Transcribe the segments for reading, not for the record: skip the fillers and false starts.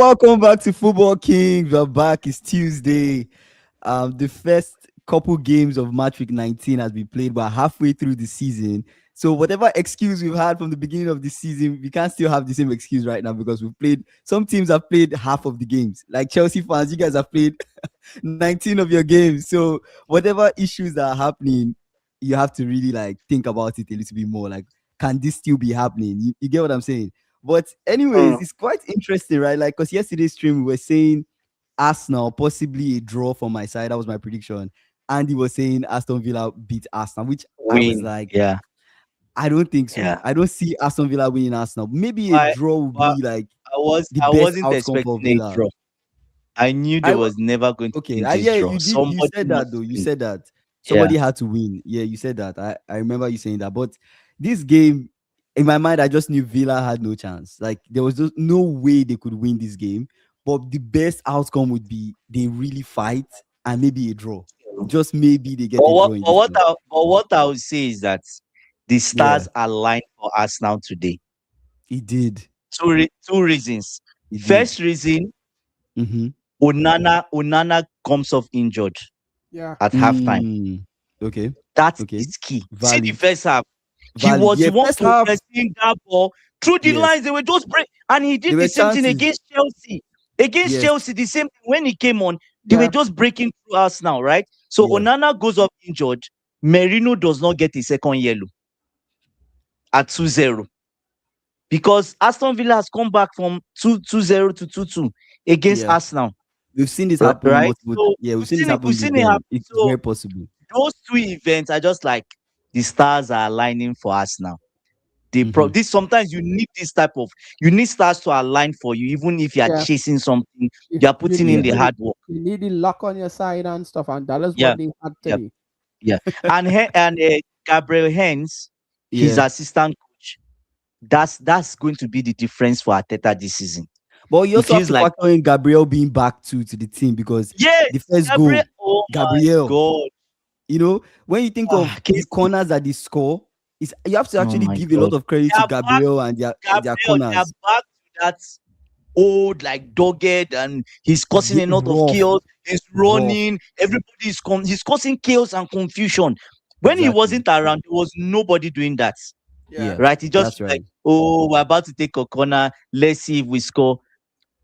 welcome back to Football Kings. We're back. It's Tuesday. The first couple games of match week 19 has been played. We're halfway through the season. So whatever excuse we've had from the beginning of the season, we can't still have the same excuse right now because we've played. Some teams have played half of the games. Like Chelsea fans, you guys have played 19 of your games. So whatever issues that are happening, you have to really like think about it a little bit more. Like, can this still be happening? You get what I'm saying? But anyways, it's quite interesting, right? Like, because yesterday's stream we were saying Arsenal possibly a draw for my side. That was my prediction. Andy was saying Aston Villa beat Arsenal, which I was like, Yeah. I don't think so. Yeah. I don't see Aston Villa winning Arsenal. Maybe a I draw would but be like the I best wasn't outcome for expecting a Villa. draw. I knew I there wa- was never going to okay. be this Yeah, draw. you did. You Somebody said that must though. You win. said that Yeah. somebody had to win. Yeah, you said that. I remember you saying that. But this game, in my mind, I just knew Villa had no chance. Like there was just no way they could win this game. But the best outcome would be they really fight and maybe a draw. Just maybe they get But a draw in this game. what I would say is that the Yeah, stars aligned for Arsenal today. he did. Two reasons. He did. First reason, Mm-hmm. Onana comes off injured Yeah. at halftime. Okay. That Okay. is key. See the Valid. first half. He Valid. was Yeah, the one first half, progressing that ball through the yes. lines. They were just break, and he There did were the same thing chances. against Chelsea. Against Yes. Chelsea, the same thing when he came on. They were Yeah. just breaking through us now, right? So Yeah. Onana goes off injured. Merino does not get a second yellow at 2-0 because Aston Villa has come back from 2-0 to 2-2 against Yeah. Arsenal, We've seen this happen right? multiple. So Yeah, we've we've seen this seen it. happen We've with seen it them. happen. It's So very possible. those two events are just like the stars are aligning for Arsenal. Mhm. This sometimes you need stars to align for you, even if you are Yeah. chasing something, You, you are you putting in need the the hard work. you need the luck on your side and stuff, and that is Yeah, what they had yeah, today. yeah. And Gabriel Hens, his Yeah. assistant coach, that's going to be the difference for Arteta this season. But you It also have feels to like factor in Gabriel being back to the team because yes, the first Gabriel. goal, Oh my Gabriel, God! you know, when you think of the Casey. corners that they score, you have to Oh actually my give a lot God! of credit They to are back, Gabriel and their Gabriel. They are corners. back to that old, like dogged, and he's causing a lot of Rough, chaos. He's rough. running. Everybody is he's causing chaos and confusion. When he Exactly. wasn't around, there was nobody doing that. Yeah, Right? He just that's right. like, oh, we're about to take a corner. Let's see if we score.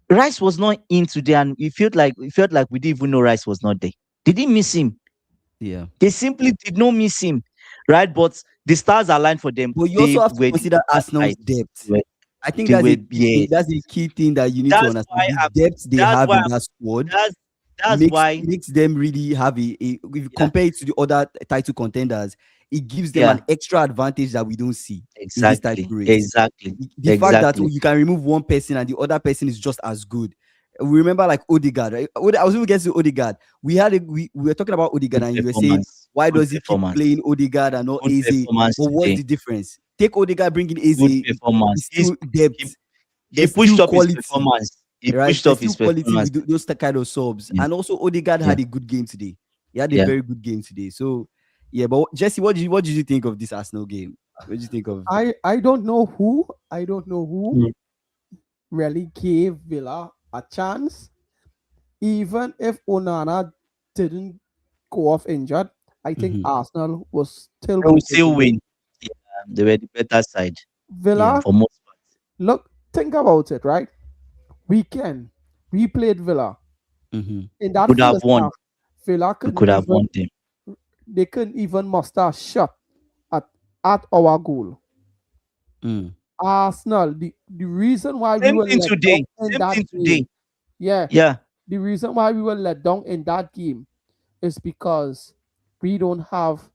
Rice was not in today, and it felt like we didn't even know Rice was not there. They didn't miss him. Yeah. They simply did not miss him. Right? But the stars aligned for them. But you They also have to were consider Arsenal's right. depth. They I think were, that's yes. the key thing that you need to That's understand. why The depth they that's have why in that squad that's why makes them really have if you compare it to the other title contenders, it gives them an extra advantage that we don't see in this title race. Exactly. The fact that you can remove one person and the other person is just as good. We remember like Odegaard, right? I was even getting to Odegaard. We were talking about Odegaard and you were saying, why does he keep playing Odegaard and not Eze? But what's the difference? Take Odegaard, bring in Eze. Good performance. It's still depth. He pushed up his performance. He pushed up his quality performance. with those kind of subs. Yeah. And also Odegaard had a good game today. He had a very good game today. So yeah, but Jesse, what did you think of this Arsenal game? What did you think of? I don't know who really gave Villa a chance. Even if Onana didn't go off injured, I think Arsenal was still They will still win. Yeah, they were the better side. Villa, for most part. look, think about it, right? We played Villa. Mhm. In that Could have first won. half, Villa We could have won them. they couldn't even muster a shot at our goal. Mm. Arsenal, the reason why Same we were thing let today. down in Same that thing game, today. yeah, Yeah. the reason why we were let down in that game is because we don't have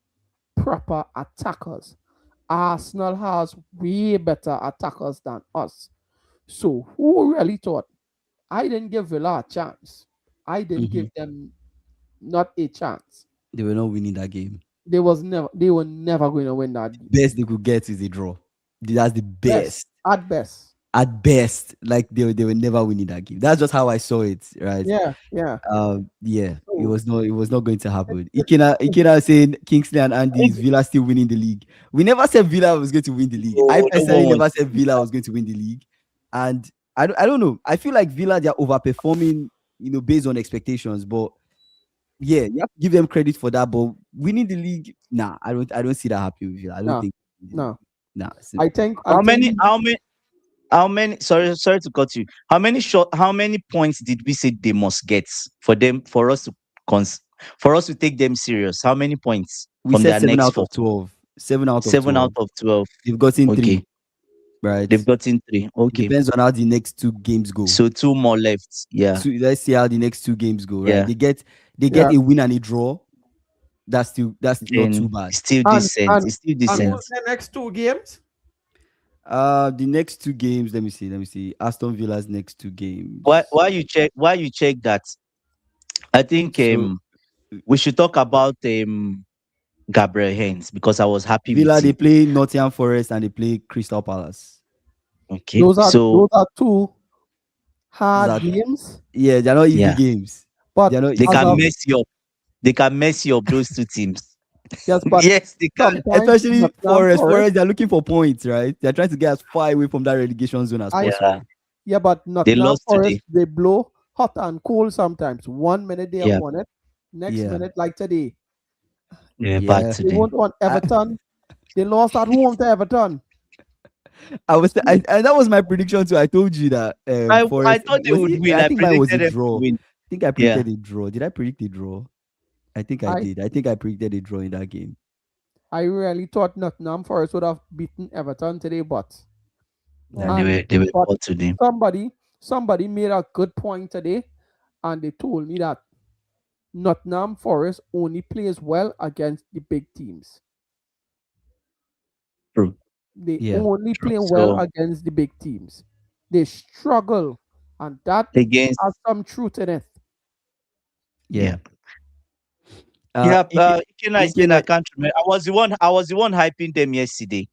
proper attackers. Arsenal has way better attackers than us. So who really thought? I didn't give Villa a chance. I didn't give them not a chance. They were not winning that game. They were never going to win that game. Best they could get is a draw. That's the best. At best. At best, like they were never winning that game. That's just how I saw it, right? Yeah. It was not going to happen. Ikena saying Kingsley and Andy, is Villa still winning the league? We never said Villa was going to win the league. I personally never said Villa was going to win the league, and I don't know. I feel like Villa, they're overperforming, based on expectations. But yeah, you have to give them credit for that. But winning the league, nah, I don't see that happening with Villa. I don't No, think. no. Nah, I think How many? How many? Sorry to cut you. How many points did we say they must get for us to take them serious? How many points we from said their seven next out four? of 12. 7 out of 7 out 12. of 12. They've gotten Okay, three, right? they've gotten 3. Okay, Depends on how the next two games go. so 2 more left. Yeah, So let's see how the next two games go, right? yeah. They get a win and a draw. That's not too Then bad. still and decent. and It's still and decent. who's the next 2 games? The next two games, let me see. Aston Villa's next two games. Why you check that? I think So we should talk about Gabriel Hens because I was happy with Villa, they him. play Nottingham Forest and they play Crystal Palace. Okay, Those so are two hard That games, Yeah, they're not easy yeah, games. but They're not they easy as can of games. mess you up. They can mess you up, those two teams. yes, but Yes, they can. sometimes Especially Nottingham Forest. Forest. Forest, they're looking for points, right? They're trying to get as far away from that relegation zone as I Yeah, possible. Yeah, but they Nottingham lost Forest, today. they blow hot and cold sometimes. 1 minute they have Yeah, won it, next Yeah. minute like today yeah, bad Yeah. they today. won't want I, Everton. They lost at home to Everton. and that was my prediction too. I told you that I Forest thought they was would it. win. I I think mine was a predicted them to draw. win. I think I Yeah, predicted a draw. Did I predict a draw? I think I I did. I think I predicted a draw in that game. I really thought Nottingham Forest would have beaten Everton today, but yeah, Nah. and they were but poor today. somebody made a good point today, and they told me that Nottingham Forest only plays well against the big teams. True, They Yeah. only true. play well So against the big teams. They struggle, and that against has some truth in it. Yeah. yeah. Yeah, Ikena is saying I Ikene, can't remember. I was the one hyping them yesterday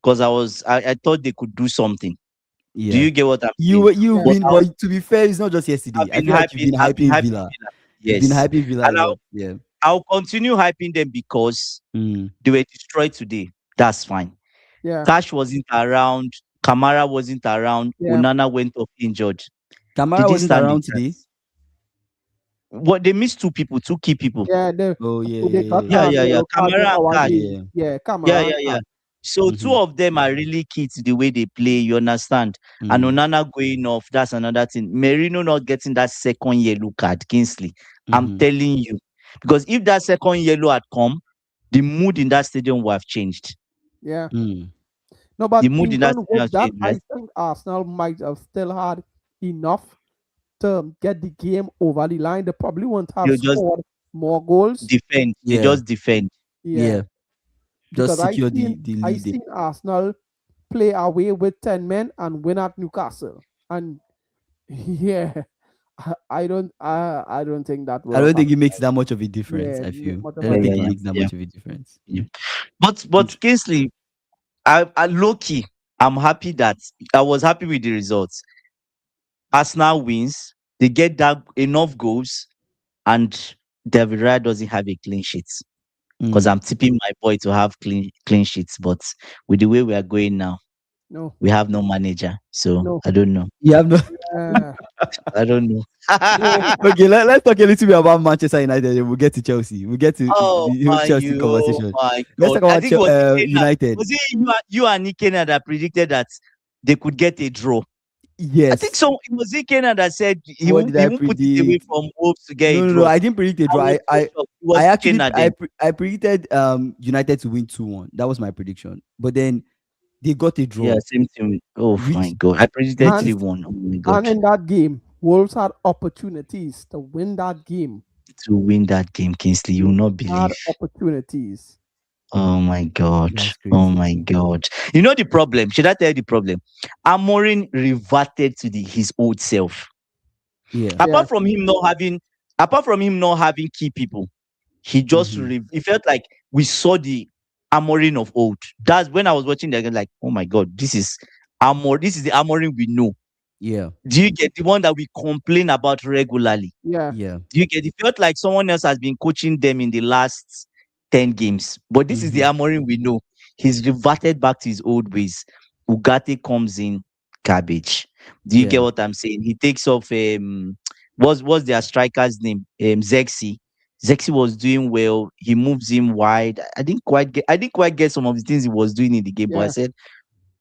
because I thought they could do something. Do yeah. you get what I'm saying? You've Yeah, But been, but to be fair, it's not just yesterday. I feel like I've been hyping Villa. You've been Yes. hyping Villa a And lot. Yeah. I'll continue hyping them because Mm. they were destroyed today. That's fine. yeah, Cash wasn't around, Kamara wasn't around, yeah, Onana went off injured. They Kamara didn't wasn't stand a around today. chance. What they missed two key people. yeah. Oh yeah, They got yeah, Yeah. yellow card in Kamara and our Cash. game. yeah. Yeah, Yeah, Cameron yeah, yeah. card. So two Mm-hmm. of them are really key to the way they play. You understand? And Mm-hmm. Onana going off, that's another thing. Merino not getting that second yellow card, Kingsley. I'm Mm-hmm. telling you. Because if that second yellow had come, the mood in that stadium would have changed. Yeah. Mm. No, The but mood in that even stadium with has that, changed, right? I think Arsenal might have still had enough to get the game over the line. They probably won't have You just scored more goals. defend. They Yeah, just defend. Yeah, yeah. Just because secure the I lead. seen Arsenal play away with 10 men and win at Newcastle, and yeah, I don't think that I will don't have think happened. it makes that much of a difference. Yeah, I feel. much I of Yeah, a don't yeah, think it yeah. difference. makes that Yeah. much of a difference. Yeah. But Kingsley, I low key, I'm happy that I was happy with the results. Arsenal wins, they get that enough goals, and David Raya doesn't have a clean sheet. Because Mm. I'm tipping my boy to have clean sheets, but with the way we are going now, No, we have no manager. So no. I don't know. You have no. Uh, I don't know. Okay, let's talk a little bit about Manchester United. Then we'll get to Chelsea. We'll get to Oh the whole my Chelsea you, oh conversation. my Let's God! talk I about think it was Ikena. United. Was it you and Ikena that predicted that they could get a draw? I think Yes. so. It was Ikena that said What did he I won't put it away predict? from hopes to get a No. draw. I didn't predict a I draw. was so shocked. It was I actually Ikena then. I predicted United to win 2-1. That was my prediction. But then they got a Yeah, draw, same thing. Oh my which God! I predicted which and is 3-1. Oh my and God! in that game, Wolves had opportunities to win that game. To win that game, Kingsley, you will not Had believe. opportunities. Oh my God. that's Oh crazy. my God. You know the problem? Should I tell you the problem? Amorim reverted to his old self. Yeah. Yeah, Apart from him not having key people, he just Mm-hmm. it felt like we saw the Amorim of old. That's when I was watching the game, like, oh my God, this is the Amorim we know. Yeah. Do you get the one that we complain about regularly? yeah, Yeah. Do you get it? Felt like someone else has been coaching them in the last 10 games. But this is the Mm-hmm. Amorim we know. He's reverted back to his old ways. Ugarte comes in, garbage. Do you get Yeah. what I'm saying? He takes off what's their striker's name? Zexi. Zexi was doing well. He moves him wide. I didn't quite get some of the things he was doing in the game, but I Yeah. said,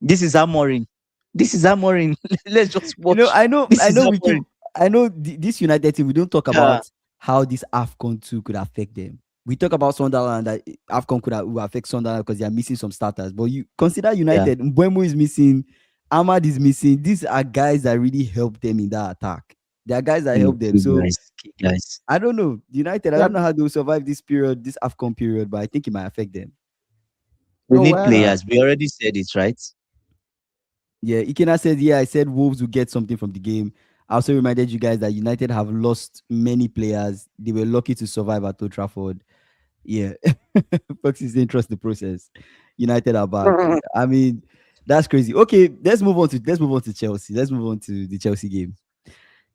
this is Amorim. This is Amorim. Let's just You know, watch. I know, This I is know we Amorim. keep, I know this United team, we don't talk Yeah, about how this AFCON 2 could affect them. We talk about Sunderland, that AFCON will affect Sunderland because they are missing some starters. But you consider yeah. United, Mbeumo is missing, Ahmad is missing. These are guys that really help them in that attack. They are guys that help them. Key So guys. Key guys. I don't know. United, I Yeah. don't know how they will survive this period, this AFCON period, but I think it might affect them. We No, need well, Uh, players. We already said it, right? Yeah, Ikena said, yeah, I said Wolves will get something from the game. I also reminded you guys that United have lost many players. They were lucky to survive at Old Trafford. Yeah. Foxes didn't trust the process. United are back. I mean, that's crazy. Okay, let's move on to Chelsea. Let's move on to the Chelsea game.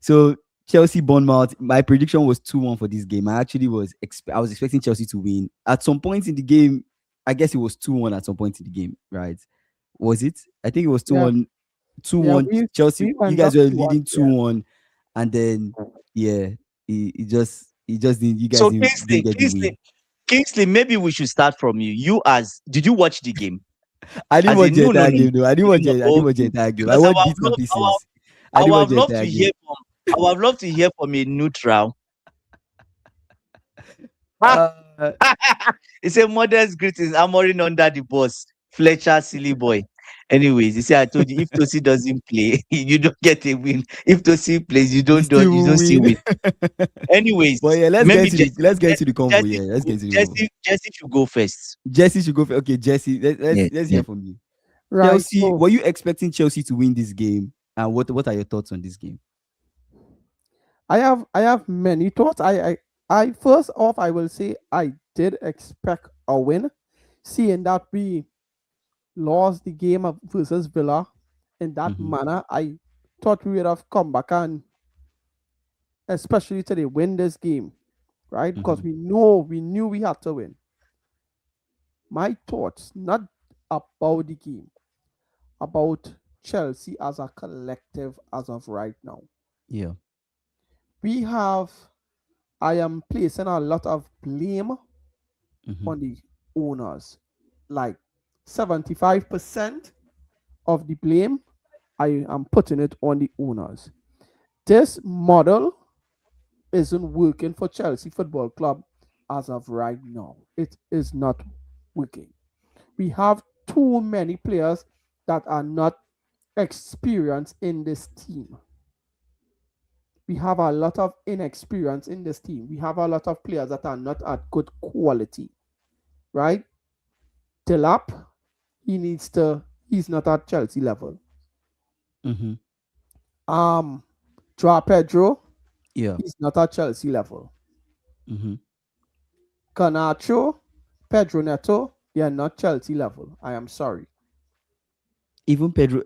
So Chelsea Bournemouth, my prediction was 2-1 for this game. I actually I was expecting Chelsea to win. At some point in the game, I guess it was 2-1 at some point in the game, right? Was it? I think it was yeah, 2-1, yeah. 2-1 Chelsea. We You went guys up were to one. leading Yeah. 2-1, and then yeah, he just didn't, you guys So didn't Kingsley, get the Kingsley, win. Kingsley, maybe we should start from you. Did you watch the game? I didn't As a watch the no, no, entire no, no, game though. I didn't no, watch no, it. I no, didn't watch the okay. entire game. I Because watched bits and pieces. I I didn't would watch have the loved entire to hear game. from, I would have loved to hear from a neutral. Uh, It's a modest greetings. Amorim under the bus. Fletcher, silly boy. Anyways, you see, I told you, if Tosi doesn't play, you don't get a win. If Tosi plays, we still you will don't see win. win. Anyways, But yeah, maybe let's get into the convo. Yeah, let's get into the convo. Jesse should go first. Jesse should go for, okay, Jesse. Yeah, Let's yeah. hear from you. Right. Chelsea, So were you expecting Chelsea to win this game? And what are your thoughts on this game? I have many thoughts. I first off I will say I did expect a win, seeing that we lost the game versus Villa in that Mhm, manner. I thought we would have come back and especially today win this game, right? Because mhm. we knew we had to win. My thoughts not about the game, about Chelsea as a collective as of right now. Yeah. We have I am placing a lot of blame Mhm, on the owners. Like 75% of the blame, I am putting it on the owners. This model isn't working for Chelsea Football Club as of right now. It is not working. We have too many players that are not experienced in this team. We have a lot of inexperience in this team. We have a lot of players that are not at good quality, right? Delap, he's not at Chelsea level. mhm. Um, Joao Pedro, Yeah. he's not at Chelsea level. Mhm. Canacho, Pedro Neto, they are not Chelsea level. I am sorry. Even Pedro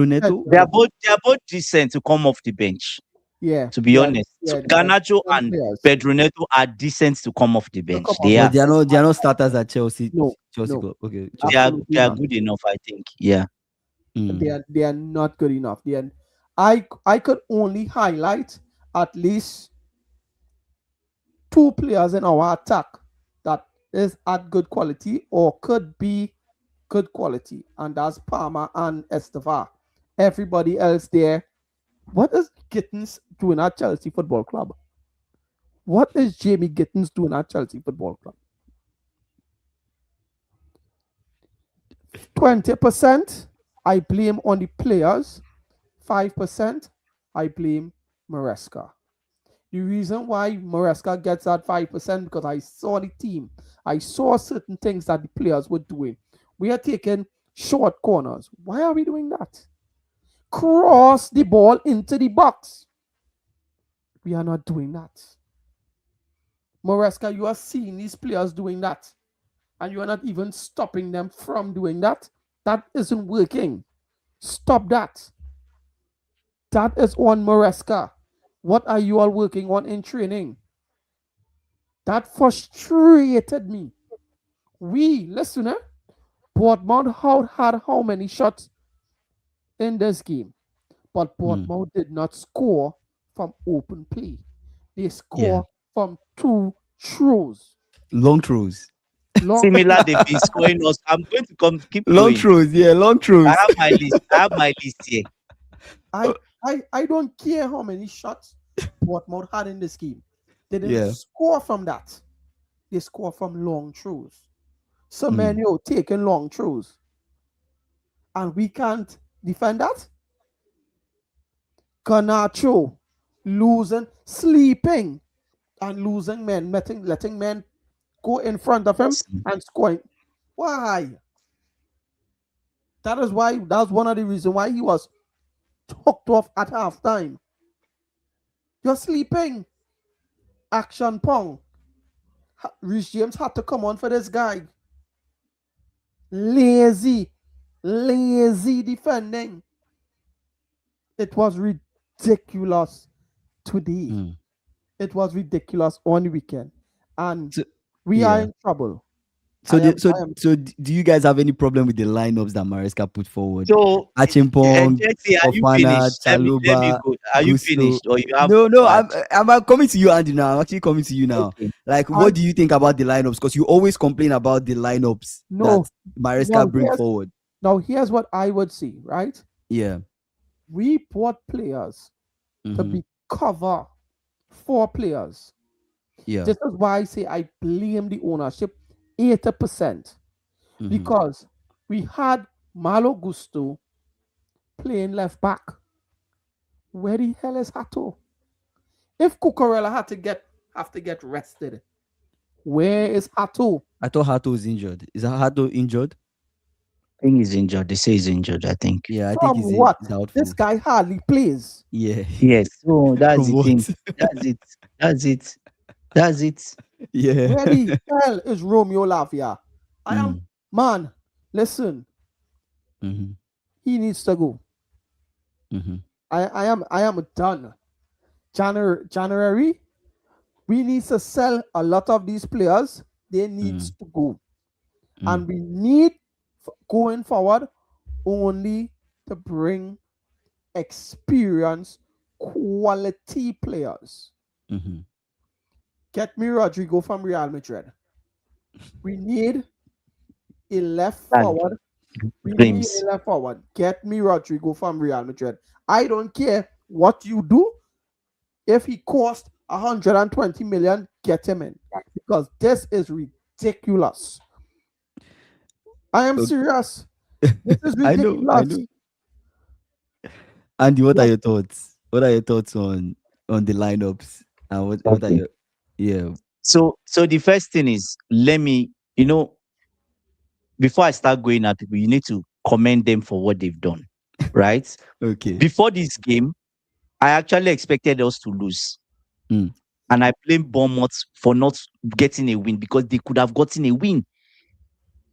Neto. Pedro, They are both decent to come off the bench. yeah, To be honest, they are Garnacho decent and players. Pedro Neto are decent to come off the To bench. come off They the But are. they are not starters at Chelsea no, Chelsea no, club. Okay, They Chelsea are. club. absolutely They are not. good enough, I think. Yeah. They Mm. are they are not good enough. I could only highlight at least two players in our attack that is at good quality or could be good quality, and that's Palmer and Esteva. Everybody else there, what is Gittins doing at Chelsea Football Club? What is Jamie Gittins doing at Chelsea Football Club? 20% I blame on the players, 5% I blame Maresca. The reason why Maresca gets that 5% because I saw the team. I saw certain things that the players were doing. We are taking short corners. Why are we doing that? Cross the ball into the box. We are not doing that. Maresca, you are seeing these players doing that, and you are not even stopping them from doing that. That isn't working. Stop that. That is on Maresca. What are you all working on in training? That frustrated me. Listen, Bournemouth had how many shots in this game, but Mm. Bournemouth did not score from open play. They Yeah. score from two throws. Long throws. Long Similar, they've been scoring us. I'm going to come keep Long going. throws. Yeah, long I throws. have my list. I have my list here. I, I don't care how many shots Bournemouth had in this game. They didn't Yeah. score from that. They score from long throws. Mm. Semenyo taking long throws. And we can't defend that. Garnacho losing, sleeping, and losing men, letting men go in front of him Awesome. and scoring. Why? That's one of the reasons why he was hooked off at halftime. You're sleeping. Action Pong. Rich James had to come on for this guy. Lazy, lazy defending. It was ridiculous today. Mm. It was ridiculous on the weekend. And So, we are yeah. in trouble. So, I am do you guys have any problem with the lineups that Maresca put forward? So, Achimpong, Jesse, are you Fofana, finished? Let me Chaluba, go. Are you Gusto. finished, or you have No, no, to add? I'm coming to you, Andy. Now, I'm actually coming to you now. Okay. Like, I what do you think about the lineups? Because you always complain about the lineups that no Maresca now bring forward. here's what I would say, right? Yeah. We bought players to Mm-hmm. be cover for players. Yeah. This is why I say I blame the ownership 80%. Mm-hmm. Because we had Malo Gusto playing left back. Where the hell is Hato? If Cucurella have to get rested, where is Hato? I thought Hato was injured. Is Hato injured? I think he's injured. They say he's injured, I think. Yeah, I think From what? he's doubtful. This guy hardly plays. Yeah. Yes. So that's From the what? thing. That's it. That's it. That's it. Yeah. Where the hell is Romeo Lavia? I am Mm. man. Listen, Mm-hmm. he needs to go. Mm-hmm. I am done. January, we need to sell a lot of these players. They needs to go, and we need going forward only to bring experience, quality players. Mm-hmm. Get me Rodrigo from Real Madrid. We need a left That's forward. We need dreams. a left forward. Get me Rodrigo from Real Madrid. I don't care what you do. If he cost 120 million, get him in. Because this is ridiculous. I am Okay. serious. This is I ridiculous. know. Andy, what are Like, your thoughts? What are your thoughts on the lineups? And what are Okay. your yeah. So the first thing is, let me, before I start going at people, you need to commend them for what they've done, right? Okay. Before this game, I actually expected us to lose. Mm. And I blame Bournemouth for not getting a win, because they could have gotten a win.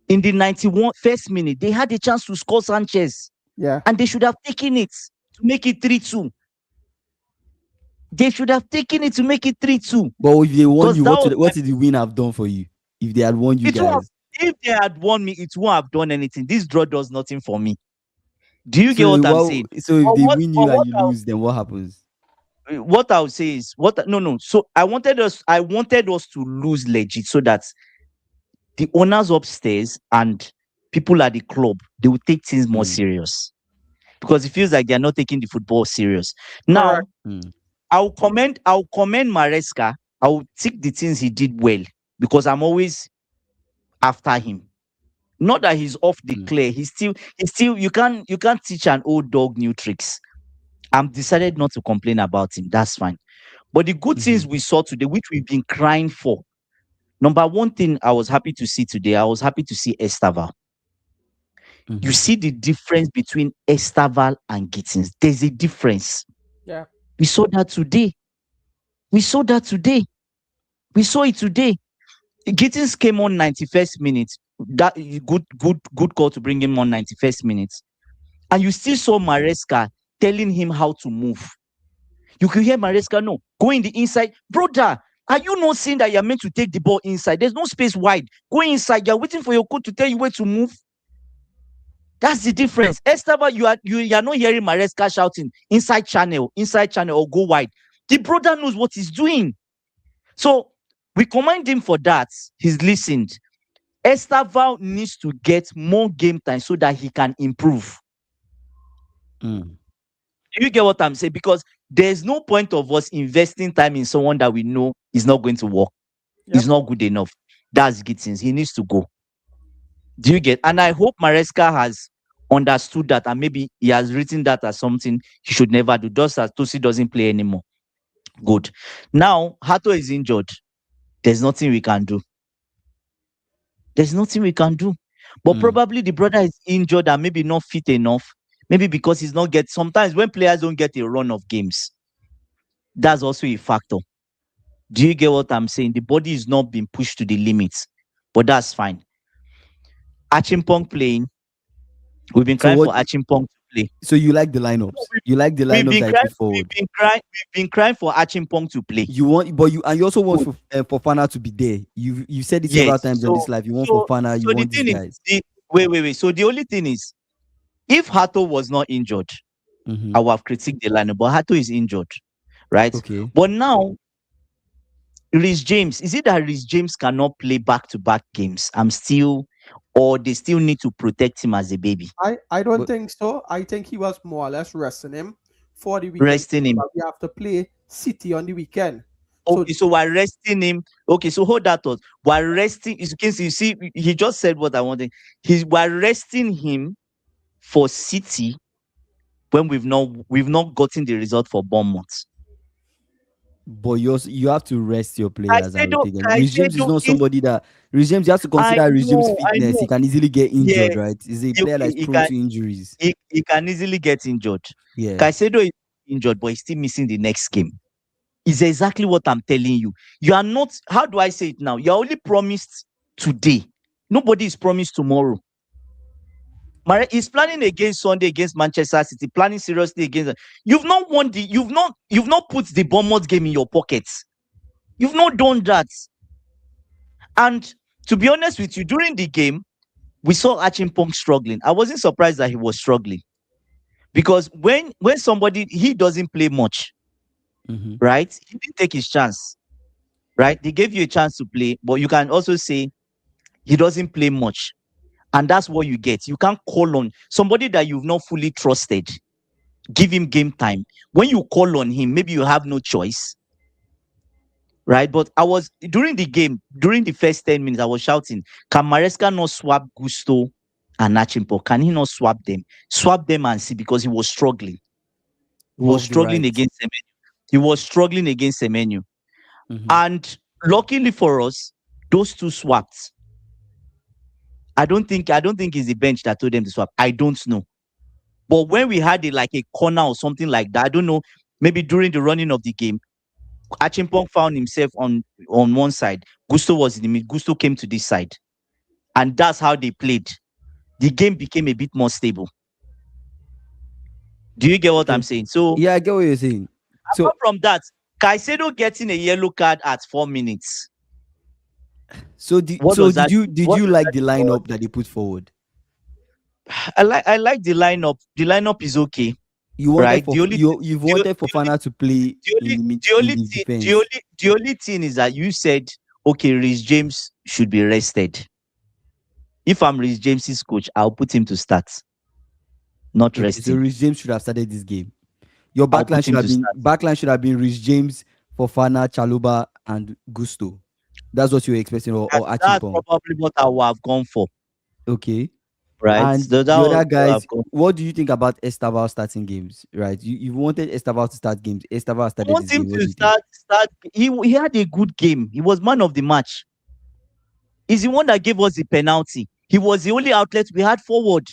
In the 91st minute, they had a chance to score Sanchez, yeah. and they should have taken it to make it 3-2. They should have taken it to make it 3-2. But if they won Because you, that was what did the win have done for you? If they had won you It won't have, guys. if they had won me, it won't have done anything. This draw does nothing for me. Do you get So what I'm saying? so if But they what, win but you and what you I'll, lose, then what happens? what I'll say is no. So I wanted us to lose legit, so that the owners upstairs and people at the club, they will take things more serious, because it feels like they're not taking the football serious. Now, Correct. I'll commend Maresca. I'll take the things he did well, because I'm always after him. Not that he's off the clear. He's still you can't teach an old dog new tricks. I'm decided not to complain about him. That's fine. But the good things we saw today, which we've been crying for. Number one thing I was happy to see today, I was happy to see Estaval. You see the difference between Estaval and Gittins. There's a difference. Yeah. We saw that today. We saw it today. Gittins came on 91st minute. That good call to bring him on 91st minute. And you still saw Maresca telling him how to move. You could hear Maresca, no, go in the inside. Brother, are you not seeing that you're meant to take the ball inside? There's no space wide. Go inside. You're waiting for your coach to tell you where to move. That's the difference. Esteban, you are not hearing Maresca shouting inside channel, or go wide. The brother knows what he's doing. So we commend him for that. He's listened. Esteban needs to get more game time so that he can improve. Mm. Do you get what I'm saying? Because there's no point of us investing time in someone that we know is not going to work. Yep. Is not good enough. That's Gittins. He needs to go. Do you get? And I hope Maresca has understood that, and maybe he has written that as something he should never do. Just as Tosi doesn't play anymore. Good. Now, Hato is injured. There's nothing we can do. There's nothing we can do. But probably the brother is injured and maybe not fit enough. Maybe because he's not get. Sometimes when players don't get a run of games, that's also a factor. Do you get what I'm saying? The body is not being pushed to the limits, but that's fine. Achimpong playing. We've been crying for Achimpong to play. So you like the lineups? You like the lineups that I put forward? We've been crying for Achimpong to play. You want, but you also want for Fofana to be there. You said it several times on this live. You want Fofana. You want these guys. Wait. So the only thing is, if Hato was not injured, I would have critiqued the lineup. But Hato is injured, right? Okay. But now, Reece James, is it that Reece James cannot play back-to-back games? Or they still need to protect him as a baby? I don't think so. I think he was more or less resting him for the weekend. Resting him. But we have to play City on the weekend. Okay, so while resting him, okay, so hold that thought. While resting, you see, he just said what I wanted. While resting him for City, when we've not gotten the result for Bournemouth. But you have to rest your players. Reece James is not somebody that Reece James. You have to consider Reece James' fitness. He can easily get injured, right? He's a player that's prone to injuries. He can easily get injured. Yeah. Caicedo is injured, but he's still missing the next game. Is exactly what I'm telling you. You are not. How do I say it now? You're only promised today. Nobody is promised tomorrow. He's planning against Sunday against Manchester City, planning seriously against. You've not won you've not put the Bournemouth game in your pockets. You've not done that. And to be honest with you, during the game, we saw Achimpong struggling. I wasn't surprised that he was struggling. Because when somebody, he doesn't play much, right? He didn't take his chance, right? They gave you a chance to play, but you can also say he doesn't play much. And that's what you get. You can't call on somebody that you've not fully trusted. Give him game time. When you call on him, maybe you have no choice. Right? But during the game, during the first 10 minutes, I was shouting, can Maresca not swap Gusto and Achimpong? Can he not swap them? Swap them and see, because he was struggling. He was struggling against Semenyo. He was struggling against Semenyo. And luckily for us, those two swapped. I don't think it's the bench that told them to swap. I don't know. But when we had a corner or something like that, I don't know, maybe during the running of the game, Achimpong found himself on one side. Gusto was in the middle. Gusto came to this side. And that's how they played. The game became a bit more stable. Do you get what I'm saying? So yeah, I get what you're saying. So apart from that, Caicedo getting a yellow card at 4 minutes. So did you like the lineup that they put forward? I like the lineup. The lineup is okay. You wanted you've wanted Fofana to play the only thing is that you said, okay, Reece James should be rested. If I'm Reece James's coach, I'll put him to start. Not rested. So Reece James should have started this game. Your backline should have been Reece James, Fofana, Chaluba, and Gusto. That's what you were expecting, or Achimpong. That's probably what I would have gone for. Okay. Right. And the other guys, what do you think about Esteban starting games? Right. You wanted Esteban to start games. Esteban started this game. I want him to start. He had a good game. He was man of the match. He's the one that gave us the penalty. He was the only outlet we had forward.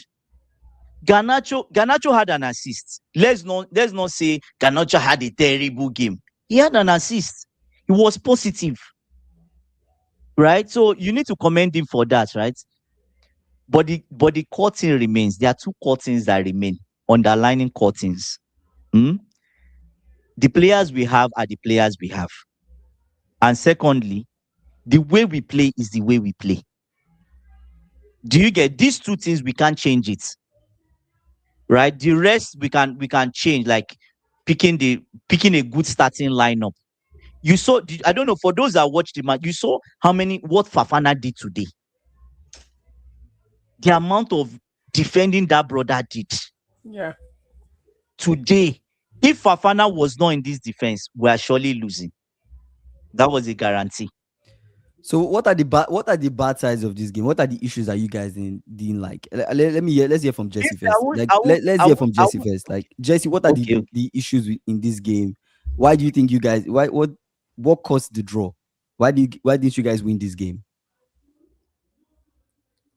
Garnacho had an assist. Let's not say Garnacho had a terrible game. He had an assist. He was positive. Right? So you need to commend him for that, right? But the curtain remains. There are two curtains that remain, underlining curtains. The players we have are the players we have. And secondly, the way we play is the way we play. Do you get these two things? We can't change it. right? The rest we can change, like picking a good starting lineup. You saw, I don't know, for those that watched the match, you saw what Fafana did today. The amount of defending that brother did Yeah. today. If Fafana was not in this defense, we are surely losing. That was a guarantee. So what are the bad sides of this game? What are the issues that you guys didn't like? Let me hear. Let's hear from Jesse Basically, I first. won't, Like I won't, let's I hear won't, from I Jesse won't. first. Like Jesse, what are the Okay, the issues in this game? Why do you think you guys? What caused the draw? Why didn't you guys win this game?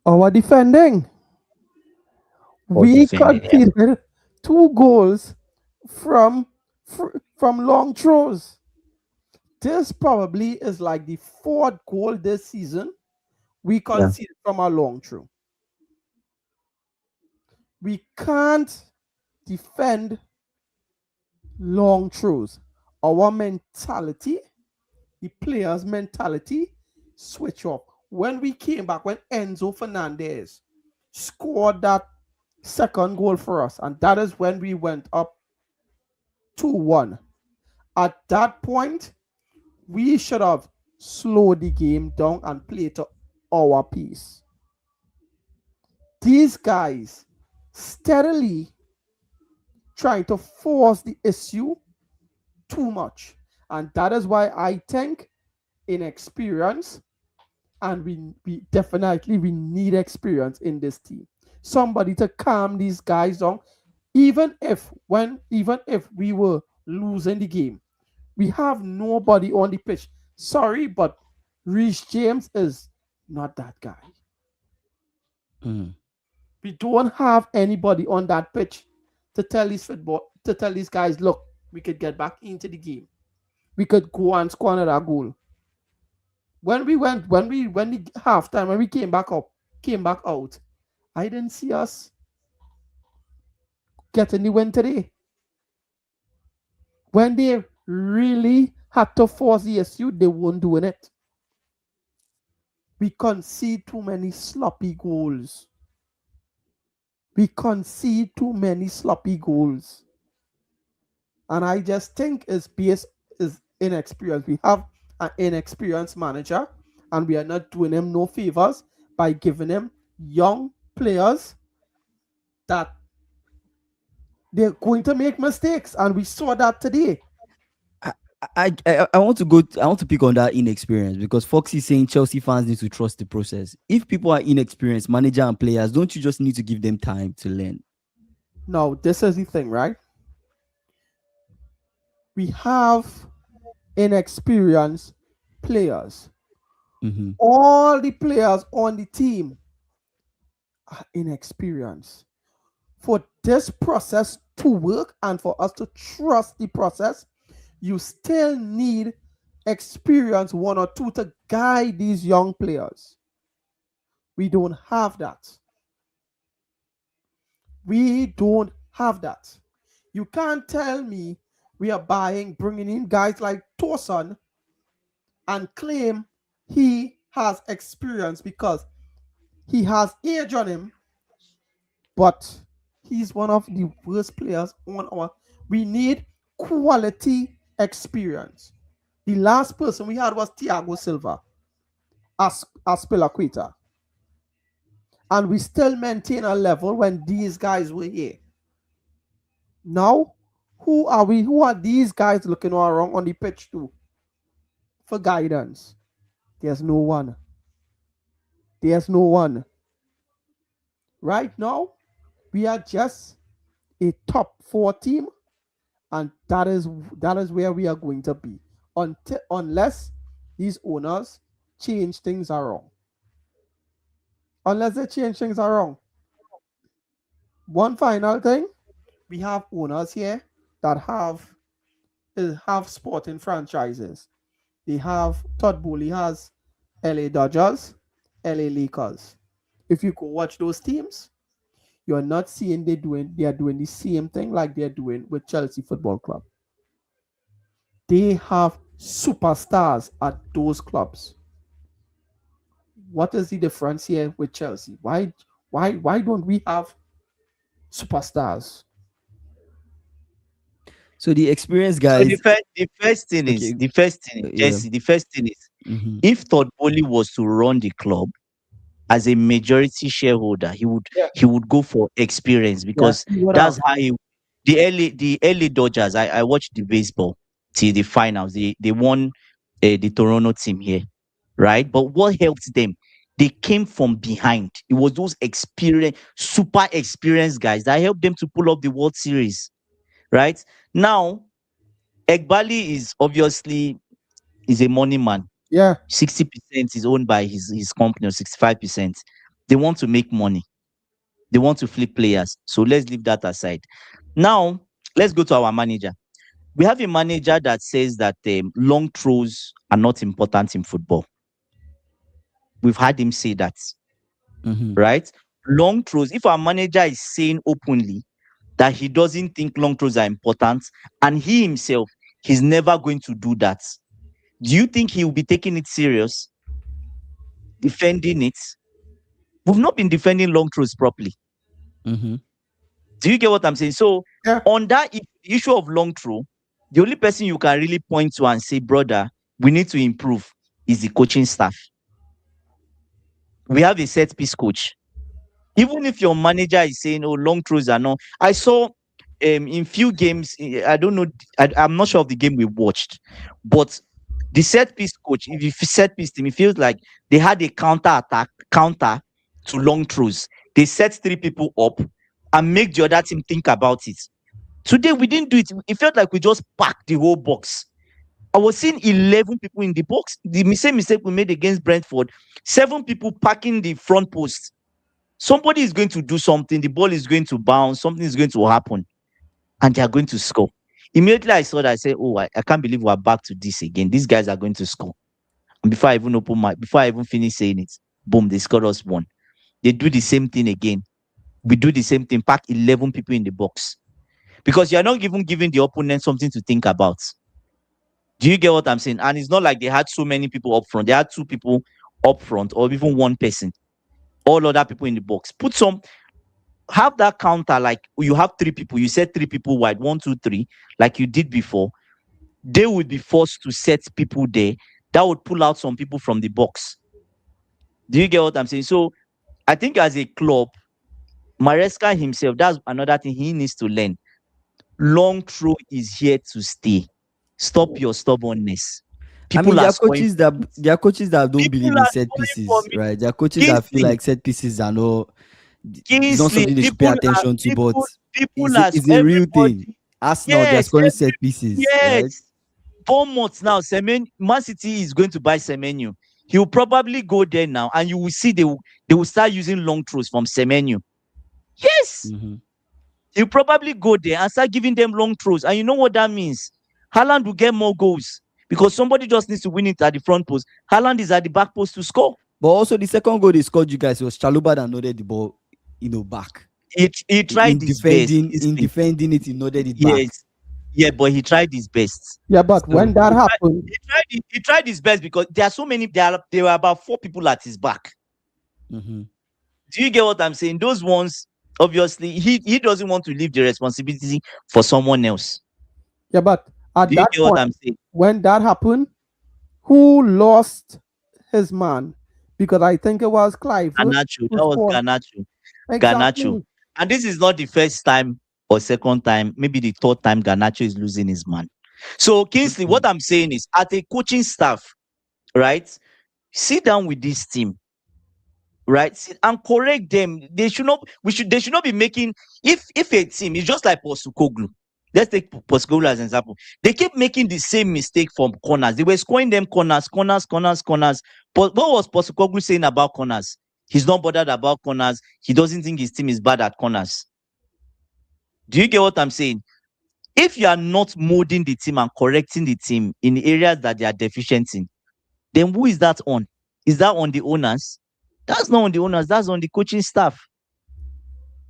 Our defending. for We defending. Yeah. conceded 2 goals from from long throws. This probably is like the 4th goal this season we Yeah. conceded from a long throw. We can't defend long throws. Our mentality, the players' mentality, switch off. When we came back, when Enzo Fernandez scored that 2nd goal for us, and that is when we went up 2-1. At that point, we should have slowed the game down and played to our pace. These guys steadily trying to force the issue too much. And that is why I think inexperience, and we definitely we need experience in this team. Somebody to calm these guys down. Even if we were losing the game, we have nobody on the pitch. Sorry, but Reece James is not that guy. Mm. We don't have anybody on that pitch to tell these guys, look, we could get back into the game. We could go and score another goal. When the halftime, when we came back out, I didn't see us getting the win today. When they really had to force the issue, they weren't doing it. We concede too many sloppy goals. We concede too many sloppy goals. And I just think it's based is inexperience. We have an inexperienced manager, and we are not doing him no favors by giving him young players that they're going to make mistakes, and we saw that today. I want to I want to pick on that inexperience because Foxy is saying Chelsea fans need to trust the process. If people are inexperienced, manager and players, don't you just need to give them time to learn? Now, this is the thing, right? We have inexperienced players. Mm-hmm. All the players on the team are inexperienced. For this process to work and for us to trust the process, you still need experience, one or two, to guide these young players. We don't have that. We don't have that. You can't tell me we are bringing in guys like Torson and claim he has experience because he has age on him, but he's one of the worst players on our. We need quality experience. The last person we had was Thiago Silva as Aspelaqueta, and we still maintain a level when these guys were here. Now, who are we? Who are these guys looking around on the pitch to for guidance? There's no one. There's no one. Right now, we are just a top 4 team, and that is where we are going to be unless these owners change things around. Unless they change things around. One final thing, we have owners here that have sporting franchises. They have Todd Bowley has LA Dodgers, LA Lakers. If you go watch those teams, you're not seeing they are doing the same thing like they're doing with Chelsea Football Club. They have superstars at those clubs. What is the difference here with Chelsea? Why don't we have superstars. So the experienced So guys. the first thing is Okay. Yeah. Jesse. The first thing is, Mm-hmm. if Todd Bowley was to run the club as a majority shareholder, Yeah, he would go for experience, yeah, because he would that's have. how he, the early Dodgers. I watched the baseball till the finals. They won the Toronto team here, right? But what helped them? They came from behind. It was those super experienced guys that helped them to pull up the World Series, right? Now, Egbali is obviously is a money man. Yeah, 60% is owned by his company, or 65%. They want to make money. They want to flip players. So let's leave that aside. Now, let's go to our manager. We have a manager that says that long throws are not important in football. We've had him say that, Mm-hmm. right? Long throws, if our manager is saying openly that he doesn't think long throws are important, and he himself, he's never going to do that, do you think he will be taking it serious, defending it? We've not been defending long throws properly. Mm-hmm. Do you get what I'm saying? So, yeah, on that issue of long throw, the only person you can really point to and say, brother, we need to improve, is the coaching staff. We have a set piece coach. Even if your manager is saying, oh, long throws are not. I saw in few games, I don't know, I'm not sure of the game we watched, but the set piece coach, if you set piece team, it feels like they had a counter to long throws. They set three people up and make the other team think about it. Today we didn't do it. It felt like we just packed the whole box. I was seeing 11 people in the box. The same mistake we made against Brentford. 7 people packing the front post. Somebody is going to do something. The ball is going to bounce. Something is going to happen, and they are going to score. Immediately I saw that, I said, "Oh, I can't believe we're back to this again. These guys are going to score." And before I even finish saying it, boom, they scored us one. They do the same thing again. We do the same thing. Pack 11 people in the box, because you are not even giving the opponent something to think about. Do you get what I'm saying? And it's not like they had so many people up front. They had 2 people up front, or even one person. All other people in the box. Have that counter, like you have 3 people. You set 3 people wide, 1, 2, 3, like you did before. They would be forced to set people there. That would pull out some people from the box. Do you get what I'm saying? So I think as a club, Maresca himself, that's another thing he needs to learn. Long throw is here to stay. Stop your stubbornness. I mean, People are scoring. there are coaches that don't People believe in are set scoring for pieces, me. right? There are coaches that feel Kingsley, like set pieces are not. It's not Kingsley, something they should pay attention to, but people are it's a real thing. everybody. Arsenal, they are Yes, scoring set pieces, right? yes. Bournemouth now, Man City is going to buy Semenyo. He will probably go there now, and you will see they will start using long throws from Semenyo. Yes, Mm-hmm. he'll probably go there and start giving them long throws, and you know what that means? Haaland will get more goals, because somebody just needs to win it at the front post. Haaland is at the back post to score. But also, the second goal they scored, you guys, was Chaluba that nodded the ball, back. He tried his best. In defending it, he nodded it back. Yes, yeah, but he tried his best. yeah. But So, when that happened, He tried his best, because there are so many. There were about 4 people at his back. mm-hmm. Do you get what I'm saying? Those ones, obviously, he doesn't want to leave the responsibility for someone else. yeah. But at Do you that get what point, I'm saying? when that happened, who lost his man? Because I think it was Clive who Garnacho. That was scored. Garnacho. Garnacho. Exactly. And this is not the first time or second time, maybe the third time Garnacho is losing his man. So, Kingsley, what I'm saying is, at a coaching staff, right? Sit down with this team, right? And correct them. They should not be making, if a team is just like Postecoglou. Let's take Postecoglou as an example. They keep making the same mistake from corners. They were scoring them corners. But what was Postecoglou saying about corners? He's not bothered about corners. He doesn't think his team is bad at corners. Do you get what I'm saying? If you are not molding the team and correcting the team in the areas that they are deficient in, then who is that on? Is that on the owners? That's not on the owners. That's on the coaching staff.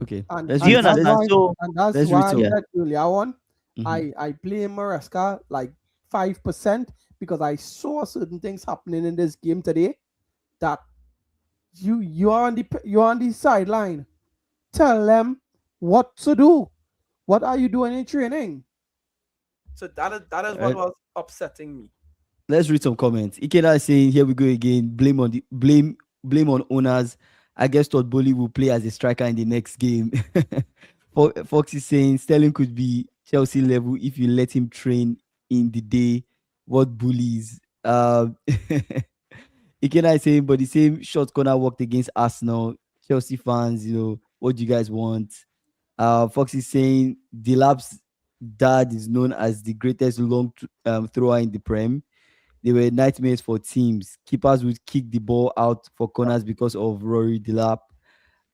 Okay, And, let's Do you and that's understand? why So, and that's let's why I read said earlier on, Mhm. I blame Maresca like 5% because I saw certain things happening in this game today that you're on the sideline. Tell them what to do. What are you doing in training? So that is what Uh, was upsetting me. let's read some comments. Ikeda is saying, "Here we go again. Blame on owners. I guess Todd Bowley will play as a striker in the next game." Fox is saying Sterling could be Chelsea level if you let him train in the day. What bullies? Ikena is saying, but the same short corner worked against Arsenal. Chelsea fans, what do you guys want? Fox is saying Delap's dad is known as the greatest thrower in the Prem. They were nightmares for teams. Keepers would kick the ball out for corners because of Rory Delap.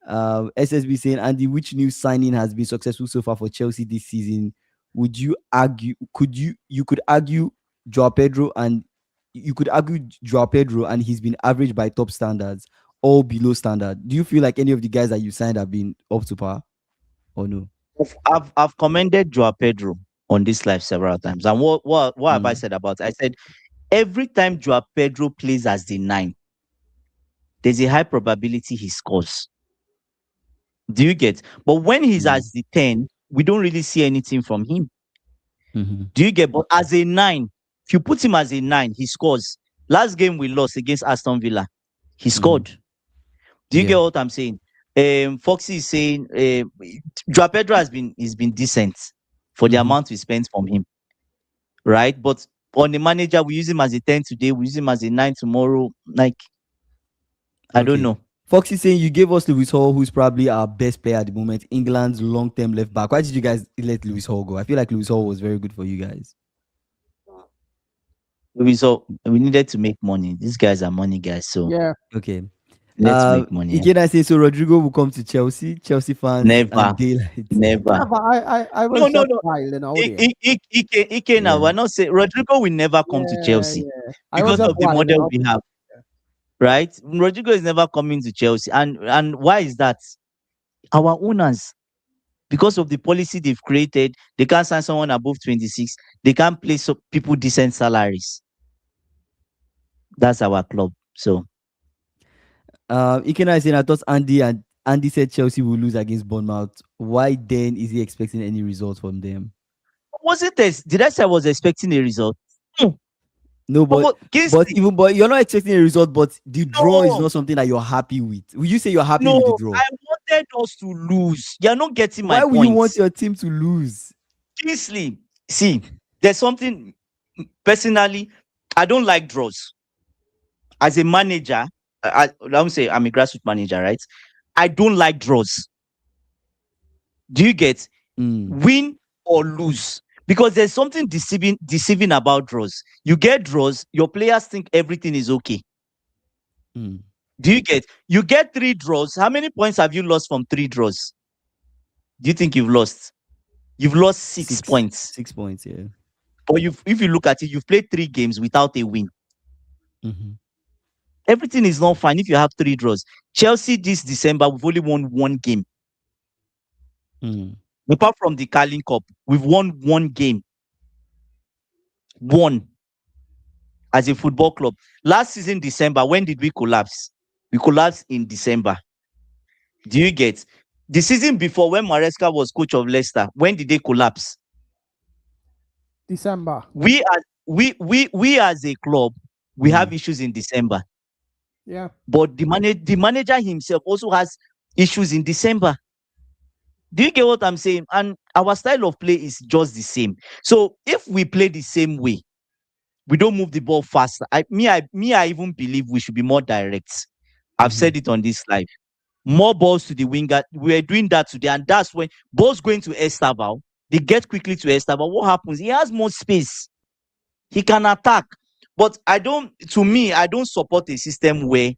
SSB saying, Andy, which new signing has been successful so far for Chelsea this season? Would you argue? You could argue Joao Pedro and he's been average by top standards, all below standard. Do you feel like any of the guys that you signed have been up to par or no? I've commended Joao Pedro on this live several times. And what have I said about it? I said every time Joao Pedro plays as the 9, there's a high probability he scores. Do you get? But when he's as the 10, we don't really see anything from him. Do you get? But as a 9, if you put him as a 9, he scores. Last game we lost against Aston Villa, he scored. Do you get what I'm saying? Foxy is saying Joao Pedro has been decent for the amount we spent from him, right? But on the manager, we use him as a 10 today, we use him as a 9 tomorrow. Like, I don't know. Foxy saying you gave us Lewis Hall, who's probably our best player at the moment, England's long-term left back. Why did you guys let Lewis Hall go? I feel like Lewis Hall was very good for you guys. We needed to make money. These guys are money guys, so yeah. Okay. Let's make money. Again, say so. Rodrigo will come to Chelsea. Chelsea fans never. Never. I was no. Ike now. We're not saying Rodrigo will never come to Chelsea because of the model we have. Right? Rodrigo is never coming to Chelsea. And why is that? Our owners, because of the policy they've created, they can't sign someone above 26. They can't pay people decent salaries. That's our club. So Ikena is saying, I thought Andy said Chelsea will lose against Bournemouth. Why then is he expecting any results from them? Was it this? Did I say I was expecting a result? No, but you're not expecting a result, but the draw is not something that you're happy with. Will you say you're happy with the draw? I wanted us to lose. You're not getting my point. Why would you want your team to lose? Kingsley, see, there's something personally, I don't like draws. As a manager, I would say I'm a grassroots manager, right? I don't like draws. Do you get win or lose? Because there's something deceiving about draws. You get draws, your players think everything is okay. Do you get? You get 3 draws. How many points have you lost from 3 draws? Do you think you've lost? You've lost 6 points. 6 points, yeah. But if you look at it, you've played 3 games without a win. Everything is not fine if you have 3 draws. Chelsea this December, we've only won 1 game. Apart from the Carling Cup, we've won 1 game. 1 as a football club. Last season, December, when did we collapse? We collapsed in December. Do you get? The season before, when MARESCA was coach of Leicester, when did they collapse? December. We as a club, we have issues in December. Yeah. But the manager himself also has issues in December. Do you get what I'm saying? And our style of play is just the same. So if we play the same way, we don't move the ball faster. I even believe we should be more direct. I've said it on this live. More balls to the winger. We're doing that today, and that's when balls going to Esteval. They get quickly to Esteval. What happens? He has more space. He can attack. But I don't support a system where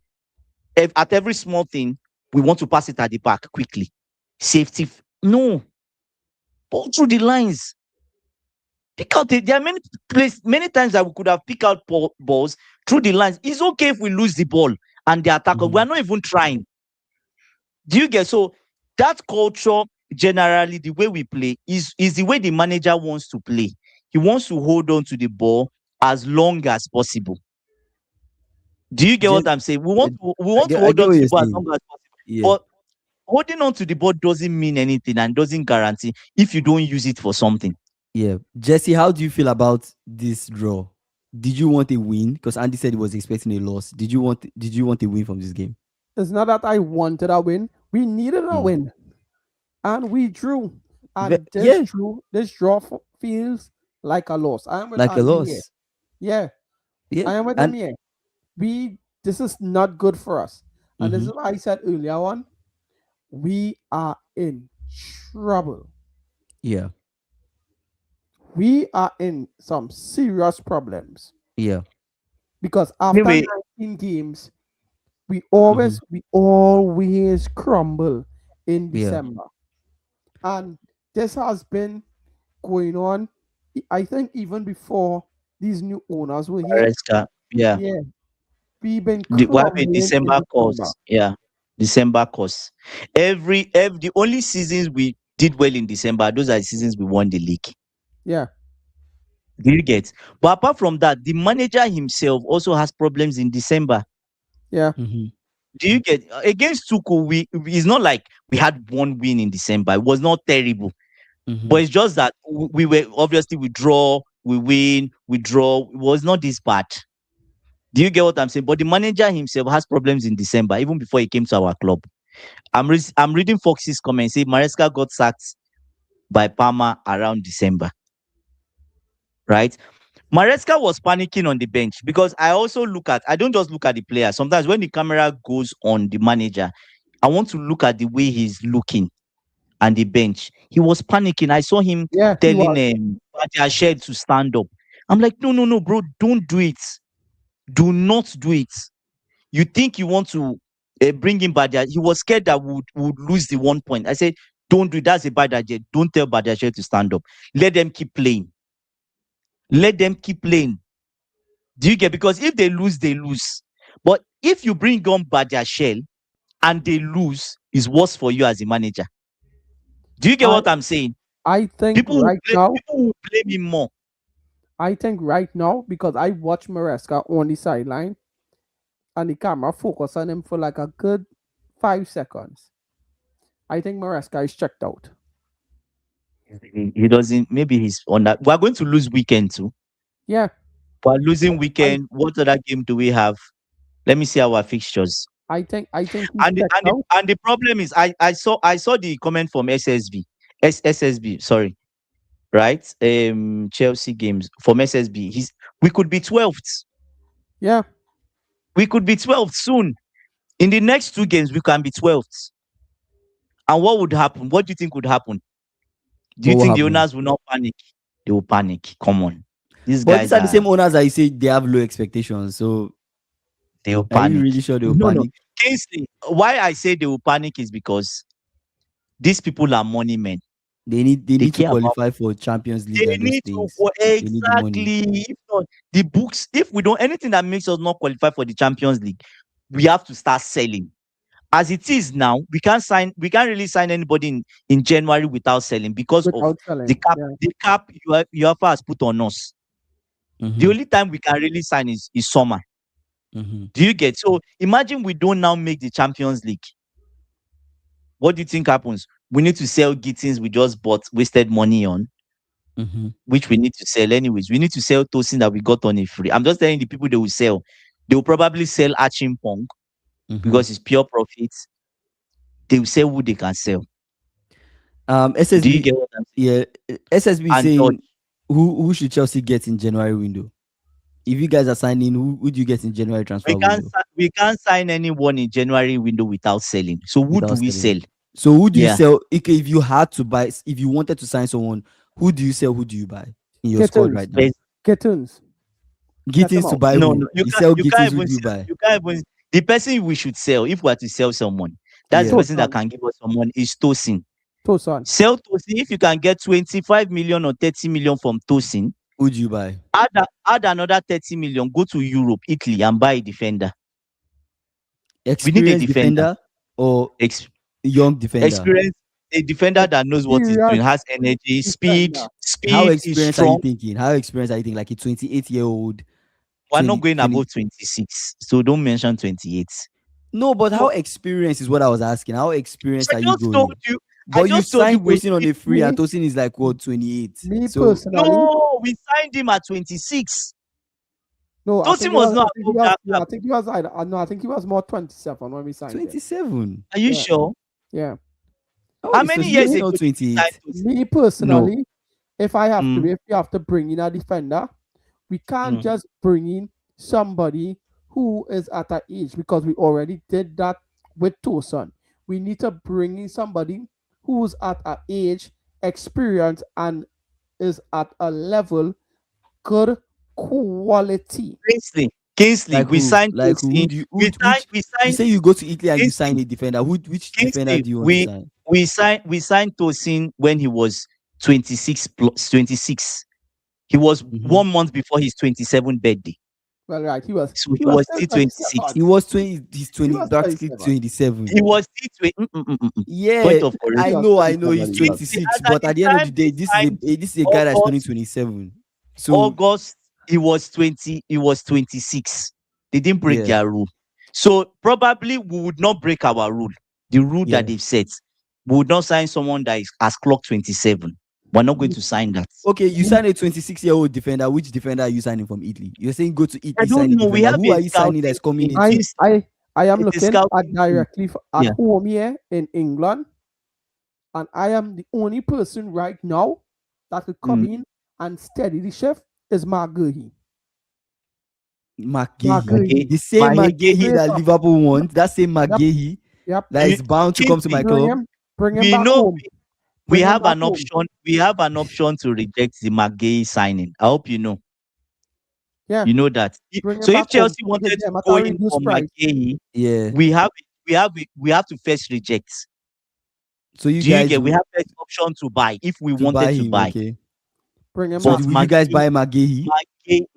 at every small thing we want to pass it at the back quickly. Safety. No. Ball through the lines. Pick out there are many times that we could have picked out balls through the lines. It's okay if we lose the ball and the attacker. We're not even trying. Do you get? So that culture, generally, the way we play is the way the manager wants to play. He wants to hold on to the ball as long as possible. Do you get what I'm saying? We want to hold on to the ball as long as possible. Yeah. holding on to the ball doesn't mean anything and doesn't guarantee if you don't use it for something. Yeah. Jesse, how do you feel about this draw? Did you want a win? Because Andy said he was expecting a loss. Did you want a win from this game? It's not that I wanted a win. We needed a Mm. win, and we drew. And Yeah, this draw feels like a loss. I am with like a Andy here. loss. Yeah, Yeah. I am with him And here. This is not good for us, and this Mhm. is what I said earlier on. We are in trouble. Yeah. We are in some serious problems Yeah. because after Anyway, 19 games, we Mhm. always crumble in Yeah. December. And this has been going on, I think, even before these new owners were here. Maresca, yeah. Yeah, we've been We have a crumbling in December December. course. Yeah. December course. Every the only seasons we did well in December, those are the seasons we won the league. Yeah, Do you get? But apart from that, the manager himself also has problems in December. yeah, Mhm. Do you get? Against Tuku, it's not like we had one win in December. It was not terrible. But Mhm. it's just that we were obviously we draw, we win, we draw. It was not this bad. Do you get what I'm saying? But the manager himself has problems in December, even before he came to our club. I'm reading Fox's comment. Say Maresca got sacked by Parma around December, right? Maresca was panicking on the bench because I don't just look at the player. Sometimes when the camera goes on the manager, I want to look at the way he's looking and the bench. He was panicking. I saw him yeah, he telling was. Shed to stand up. I'm like, no, bro, don't do it. Do not do it. You think you want to bring him Badia? He was scared that would lose the 1 point. I said, don't do it. That's a bad idea. Don't tell Badia Shed to stand up. Let them keep playing. Let them keep playing. Do you get? Because if they lose, they lose. But if you bring on Badia Shell and they lose, it's worse for you as a manager. Do you get I what I'm saying? I think People will right now, people will blame him more. because I watched Maresca on the sideline and the camera focused on him for like a good 5 seconds. I think Maresca is checked out. He doesn't. Maybe he's on that. We're going to lose weekend too. Yeah, We're losing I weekend. What other game do we have? Let me see our fixtures. I think he's And the, checked and the, out. and the problem is, I saw the comment from SSB. Sorry, right? Chelsea games from SSB. We could be 12th. Yeah, We could be 12th soon. In the next two games, we can be 12th. And what would happen? What do you think would happen? Do What you will think the happen? owners will not panic? They will panic. Come on. These But these guys are the are same owners that you say they have low expectations. So they will are you panic. really sure they will No. panic? Kingsley, why I say they will panic is because these people are money men. They They need to care about qualify for Champions they League and those need to things. They need the money. exactly if not the books, if we don't anything that makes us not qualify for the Champions League, we have to start selling. As it is now, we can't really sign anybody in January without selling because of without the selling. cap Yeah, the cap UEFA has put on us. The Mhm. only time we can really sign is summer. Mhm. Do you get? So imagine we don't now make the Champions League. What do you think happens? We need to sell Gittins we just bought, wasted money on, Mhm. which we need to sell anyways. We need to sell Tosin that we got on a free. I'm just telling the people they will sell. They will probably sell Archim Pong Mhm. because it's pure profits. They will sell who they can sell. Do you SSB, get what I'm yeah, SSB saying? And George, saying who should Chelsea get in January window? If you guys are signing, who do you get in January transfer window we can't sign anyone in January window without selling. So who do without we selling? sell? So who do you Yeah. sell? Okay, if you had to buy, if you wanted to sign someone, who do you sell? Who do you buy in your squad kittens, right now? There's- kittens. Get them Gittins to out. buy who? no, you You sell can't Gittins, who even do you sell, buy? you can't even the person we should sell if we are to sell someone. That's the Yeah. person that Tosan, can give us someone is Tosin. Tosan. Sell Tosin if you can get 25 million or 30 million from Tosin. Who do you buy? Add another 30 million, go to Europe, Italy, and buy a defender. We need a Experienced defender. defender or Ex- young defender? experience, a defender that knows what he's doing, Serious has energy, speed. defender. How Speed is experienced are you strong. thinking? How experienced are you thinking? Like a 28-year-old, We're not 20, going 20. above 26, so don't mention 28. No, but how So experienced is what I was asking. How experienced I are you just told going? you. I But you just told you signed we Tosin on a free, and Me, Tosin is like what 28. me So personally, no, we signed him at 26. no, I think Tosin it was was. I not think he above was. that Yeah, cap. I think he was. No, I think he was more 27 when we signed him. 27. Are you Yeah, sure? yeah. How How is many Tosin? years Tosin Me, ago not did you sign 28? Tosin? me No. personally, if I have to, Mm, if you have to bring in a defender, we can't mm. just bring in somebody who is at that age because we already did that with Tosin. We need to bring in somebody who's at a age, experience, and is at a level good quality. Kingsley, Like we who? signed Like who? Tosin. Who do you We who signed, which we you signed say you go to Italy and you sign Kingsley. a defender. Which defender Kingsley, do you want to we sign? we signed Tosin when he was 26 plus 26. He was Mm-hmm. 1 month before his 27th birthday. Well, right, So he he was was still still 27. 27. He was 20, he's He 20, was practically 27. 27. He was still 20. Yeah, Point of He I was correction. know, he's 27. He was. Kingsley, 26, as at but the at the end of time the we day, signed this is a guy that's turning August, 27. So August, he was 20, he was 26. They didn't break yeah, their rule. So probably we would not break our rule, the rule that yeah. they've set. We would not sign someone that is has clocked 27. We're not going Me, to sign that. Okay, you me, sign a 26-year-old defender. Which defender are you signing from Italy? You're saying go to I Italy, sign don't a know. We defender. have Who a are you signing scouting that's coming team. I, into? I, I am It's a looking at scouting team. directly at Yeah. home here in England, and I am the only person right now that could come Mm. in and steady the shift is Marguhi. McGahey. Okay. Marguhi, The same Mahege, McGahey straight that up. Liverpool Yep, want, that same yep, McGahey yep. that is bound to come to my Kingsley, club. Bring him we back know home. we Bring him have back an home. option. We have an option to reject the McGay signing. I hope you know. Yeah, You know that. bring him So if back home. Chelsea Give wanted to them at go a in reduced for price. McGay, Yeah. we have to first reject. So you Do you guys get? We will have first option to buy if we to buy wanted to him, buy. okay. Bring him So back. But will you guys McGay, buy McGahey?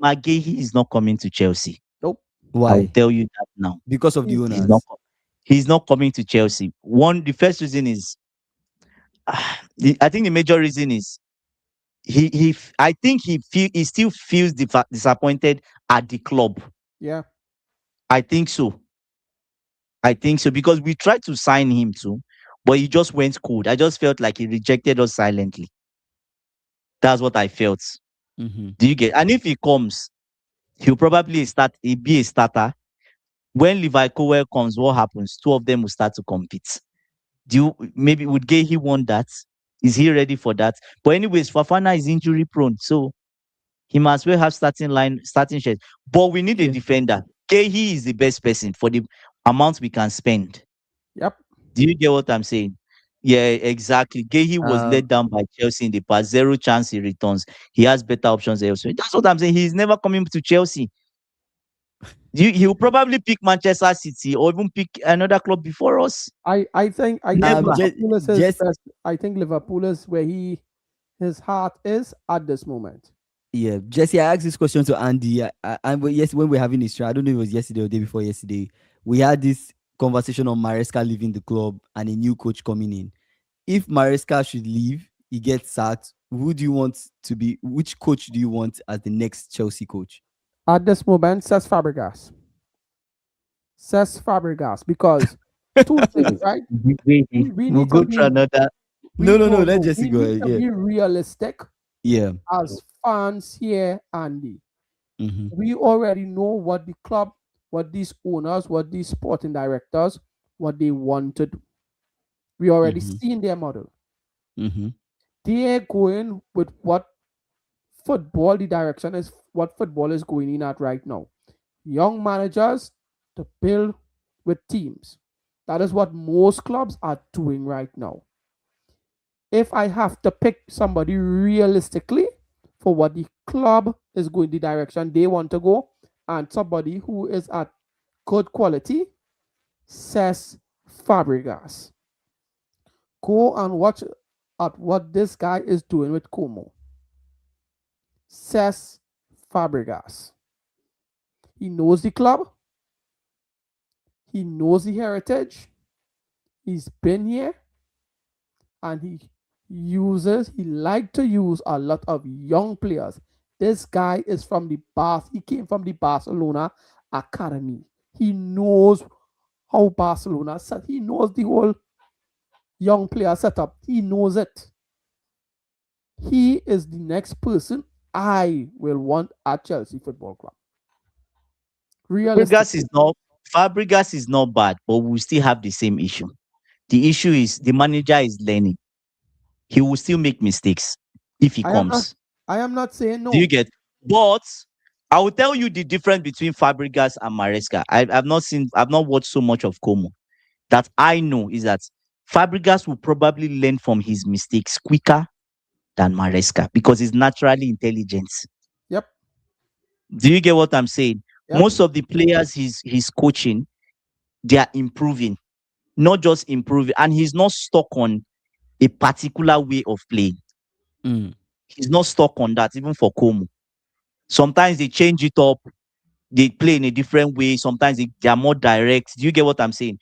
McGay is not coming to Chelsea. Nope. I will Why? tell you that now. Because of the He's He's not. owners. He's not coming to Chelsea. The first reason is, I think the major reason is I think he still feels disappointed at the club. yeah. I think so. I think so because we tried to sign him too, but he just went cold. I just felt like he rejected us silently. That's what I felt. Mm-hmm. Do you get? And if he comes, he'll probably he'll be a starter. When Levi Cowell comes, what happens? Two of them will start to compete. Do you maybe would Gahey want that? Is he ready for that? But anyways, Fafana is injury prone, so he must well have starting shares. But we need a Okay. defender. Gahey is the best person for the amount we can spend. Yep. Do you get what I'm saying? Yeah, exactly. Gahey was let Um down by Chelsea in the past. Zero chance he returns. He has better options elsewhere. That's what I'm saying. He's never coming to Chelsea. He'll probably pick Manchester City or even pick another club before us. I think Never. Liverpool is his just best. I think Liverpool is where his heart is at this moment. yeah, Jesse, I asked this question to Andy. Yes, when we are having this show, I don't know if it was yesterday or day before yesterday. We had this conversation on Maresca leaving the club and a new coach coming in. If Maresca should leave, he gets sacked. Who do you want to be? Which coach do you want as the next Chelsea coach? At this moment, says Fabregas. Says Fabregas because two things, right? We We'll need to go through be another. we No. no Let no Jesse we go need ahead. to Yeah, be realistic yeah. as fans here, Andy. Mm-hmm. We already know what the club, what these owners, what these sporting directors, what they want to do. We already Mm-hmm. seen their model. Mm-hmm. They're going with what football, the direction is what football is going in at right now. Young managers to build with teams. That is what most clubs are doing right now. If I have to pick somebody realistically for what the club is going the direction they want to go, and somebody who is at good quality, says Fabregas. Go and watch at what this guy is doing with Como. Says Fabregas. He knows the club. He knows the heritage. He's been here, and he like to use a lot of young players. This guy is from he came from the Barcelona academy. He knows how Barcelona set. He knows the whole young player setup. He knows it. He is the next person I will want at Chelsea Football Club. Fabregas is Realistically, not Fabregas is not bad, but we still have the same issue. The issue is the manager is learning. He will still make mistakes if he I am not. comes. I am not saying Do you no. get? But I will tell you the difference between Fabregas and Maresca. I've not watched so much of Como. That I know is that Fabregas will probably learn from his mistakes quicker than Maresca because he's naturally intelligent. Yep. Do you get what I'm saying? Yep. Most of the players he's coaching, they are improving, not just improving, and he's not stuck on a particular way of playing. Mm. He's not stuck on that, even for Como. Sometimes they change it up, they play in a different way. Sometimes they are more direct. Do you get what I'm saying?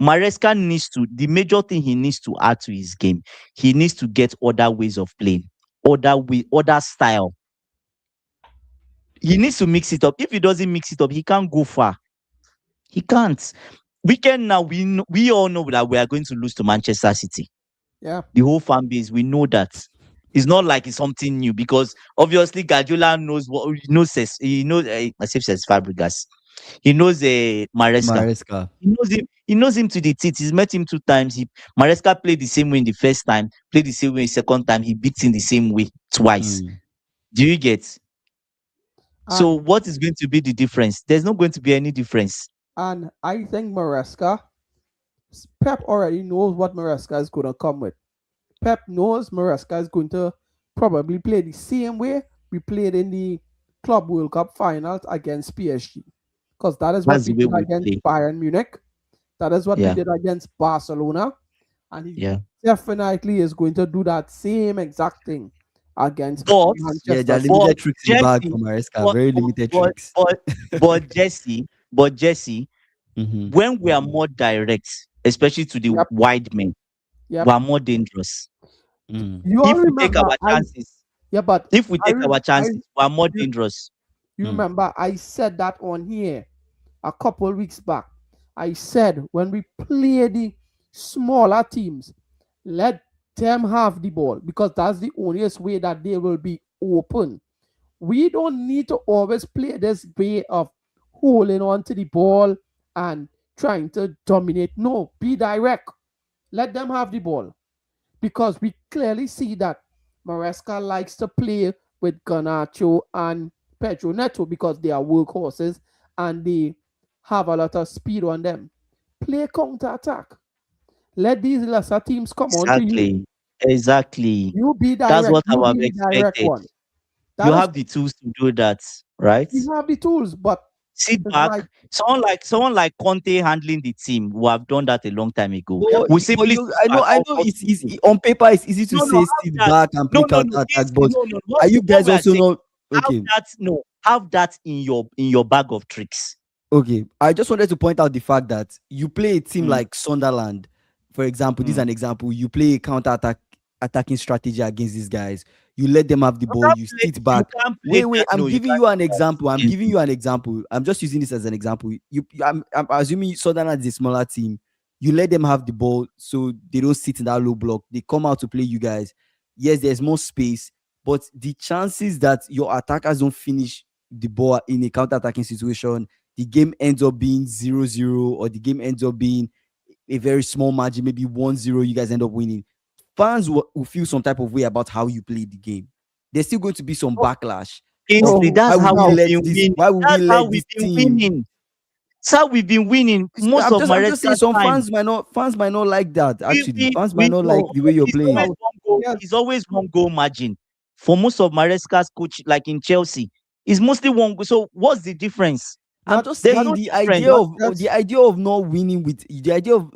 Maresca needs to, the major thing he needs to add to his game, he needs to get other ways of playing, other style. He needs to mix it up. If he doesn't mix it up, he can't go far. He can't. Weekend now, we all know that we are going to lose to Manchester City. Yeah. The whole fan base, we know that. It's not like it's something new because obviously Guardiola knows he knows I says Fabregas. He knows Maresca. Maresca. He knows him. He knows him to the teeth. He's met him 2 times. Maresca played the same way in the first time, played the same way in the second time. He beats him the same way twice. Mm. Do you get? So And what is going to be the difference? There's not going to be any difference. and I think Maresca, Pep already knows what Maresca is going to come with. Pep knows Maresca is going to probably play the same way we played in the Club World Cup finals against PSG. Because that is what That's the we way did we against play. Bayern Munich. That is what we Yeah, did against Barcelona. And he yeah. definitely is going to do that same exact thing against But Yeah, there Manchester are City. but limited tricks in the bag Jesse, for Maresca. but Very but limited but tricks. but, but Jesse, Mm-hmm. when we are more direct, especially to the Yep, wide men, we yep. are more dangerous. Mm. You all If we take remember our chances, yeah, but if we I, take our I chances, we are more you, dangerous. you Mm. remember I said that on here a couple weeks back. I said when we play the smaller teams, let them have the ball because that's the only way that they will be open. We don't need to always play this way of holding on to the ball and trying to dominate. No, be direct. Let them have the ball because we clearly see that Maresca likes to play with Garnacho and Pedro Neto because they are workhorses and they have a lot of speed on them. Play counter attack. Let these lesser teams come on to you. Exactly. Exactly. You be That's direct. what I You would have be the direct expected. one. You That is have the tools to do that, right? we have the tools, but Sit it's like back. Someone like Conte handling the team will have done that a long time ago. We But simply you, sit I know, back. I know. On paper, it's easy to No, no, say have sit that. back and No, play no, counter no. attack. Kingsley, But no, no. are you What guys we are also saying, not have okay? that. No, have that in your bag of tricks. Okay, I just wanted to point out the fact that you play a team Mm, like Sunderland, for example. This is mm. an example. You play a counter attack attacking strategy against these guys. You let them have the ball. You sit You back. can't play Wait, that. I'm No, you giving can't you an do that example. I'm against giving them. you an example. I'm just using this as an example. I'm assuming Sunderland is a smaller team. You let them have the ball so they don't sit in that low block. They come out to play you guys. Yes, there's more space, but the chances that your attackers don't finish the ball in a counter attacking situation, the game ends up being 0-0, or the game ends up being a very small margin, maybe 1-0, you guys end up winning. Fans will feel some type of way about how you play the game. There's still going to be some no, backlash of Kingsley, no, why that's would how we no. we've let been this winning. why would we That's how let we've this been team. winning. That's how we've been winning most of I'm just saying Maresca's some time. fans might not like that. Actually, fans might We not like know the way you're it's always playing. No, one goal. yes, It's always one goal margin. For most of Maresca's coach, like in Chelsea, it's mostly one goal. So what's the difference? I'm not just There's saying not no the difference. idea not of just not winning with the idea of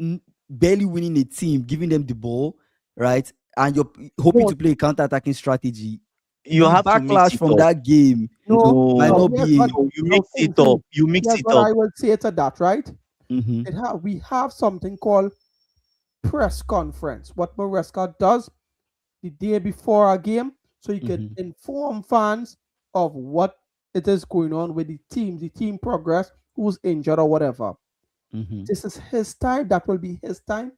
barely winning a team, giving them the ball, right? And you're hoping to no, play a counter-attacking strategy. You The have to mix backlash it from up. that game no, might no. No, not Here's be what no, you no mix it up. Kingsley. You mix Here's it what up. I will say to that, right? Mhm, We have something called press conference. What Maresca does the day before a game, so you can mhm. inform fans of what it is going on with the team progress, who's injured or whatever. Mm-hmm. This is his time. That will be his time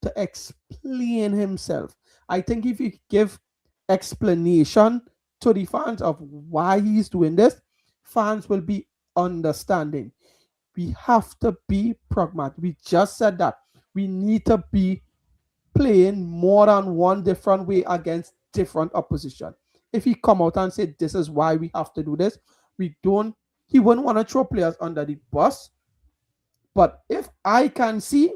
to explain himself. I think if you give explanation to the fans of why he's doing this, fans will be understanding. We have to be pragmatic. We just said that. We need to be playing more than one different way against different opposition. If he come out and say this is why we have to do this, we don't. He wouldn't want to throw players under the bus. But if Andy can see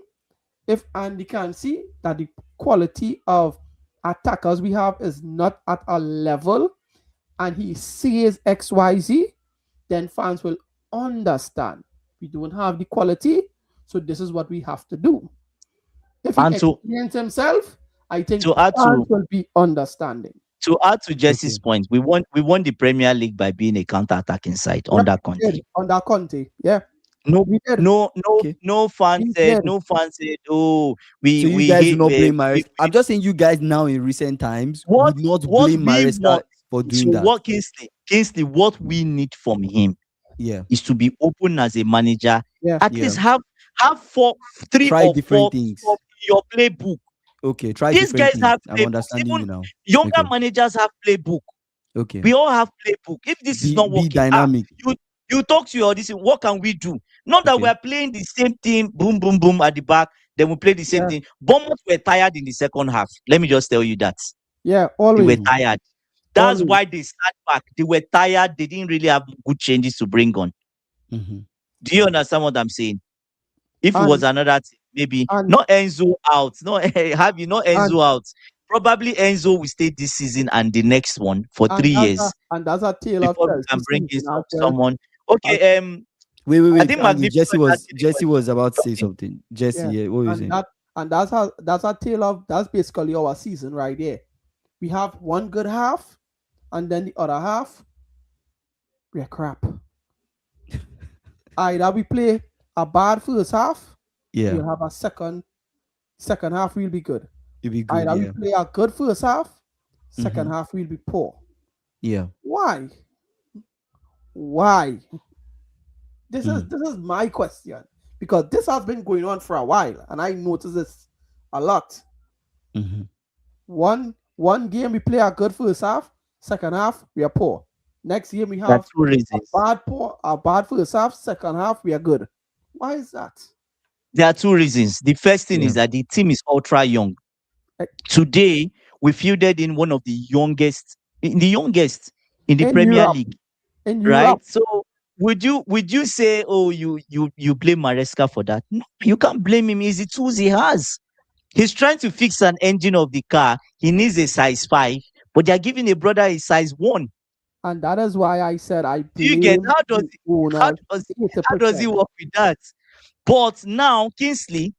that the quality of attackers we have is not at a level, and he sees XYZ, then fans will understand we don't have the quality, so this is what we have to do. If he And explains himself, I think to add fans to will be understanding. Jesse's Okay. point, we won the Premier League by being a counter-attacking side Yeah, under we Conte. did under Conte. Yeah, No, we did. no, no, Okay. no fan We said, did. oh, So we you we guys do hate not blame we, Maresca. I'm just saying you guys now in recent times what would not what blame we Maresca want. for doing So that. what Kingsley, what we need from him Yeah. is to be open as a manager. Yeah, At Yeah. least have three Try or different four things. stuff in your playbook. Okay. Try These different guys things. have I'm playbooks. understanding Even you now. younger Okay. managers have playbook. Okay. We all have playbook. If this is not Be working, dynamic. you you talk to your this. What can we do? Not that we Okay. are playing the same thing, boom, boom, boom at the back. Then we play the same yeah, thing. Bournemouth were tired in the second half. Let me just tell you that yeah. they were Always, Mm-hmm. tired. That's always. why they sat back. They were tired. They didn't really have good changes to bring on. Mm-hmm. Do you understand what I'm saying? If it was And another team, maybe and not Enzo out, not not and Enzo out. Probably Enzo will stay this season and the next one for and 3 years that's a tale of before we Chelsea can bring in season as well. someone. As, Okay, I Wait. think Andy, Magnifico is asking a Jesse question. was about to say Okay. something. Jesse, yeah, yeah, what were you and saying? that's a tale of that's basically our season right there. We have one good half, and then the other half we're crap. Either we play a bad first half, Yeah. we'll have a second half will be good. It'd be good, Either we yeah. play a good first half, second Mm-hmm. half will be poor. Yeah. Why? Why? Mm. This is my question because this has been going on for a while, and I notice this a lot. Mm-hmm. One game we play a good first half, second half we are poor. Next game we There are have two reasons. a bad first half, second half we are good. Why is that? There are two reasons. The first thing Yeah. is that the team is ultra young. Eh, Today, we fielded in one of the youngest in the In Premier Europe, League, in right? Europe, So would you say, oh, you blame Maresca for that? No, you can't blame him. It's the tools he has. He's trying to fix an engine of the car. He needs a size 5, but they're giving a brother a size 1. and that is why I said I Do you get blame the how owners does how does he 80%. work with that? But now Kingsley,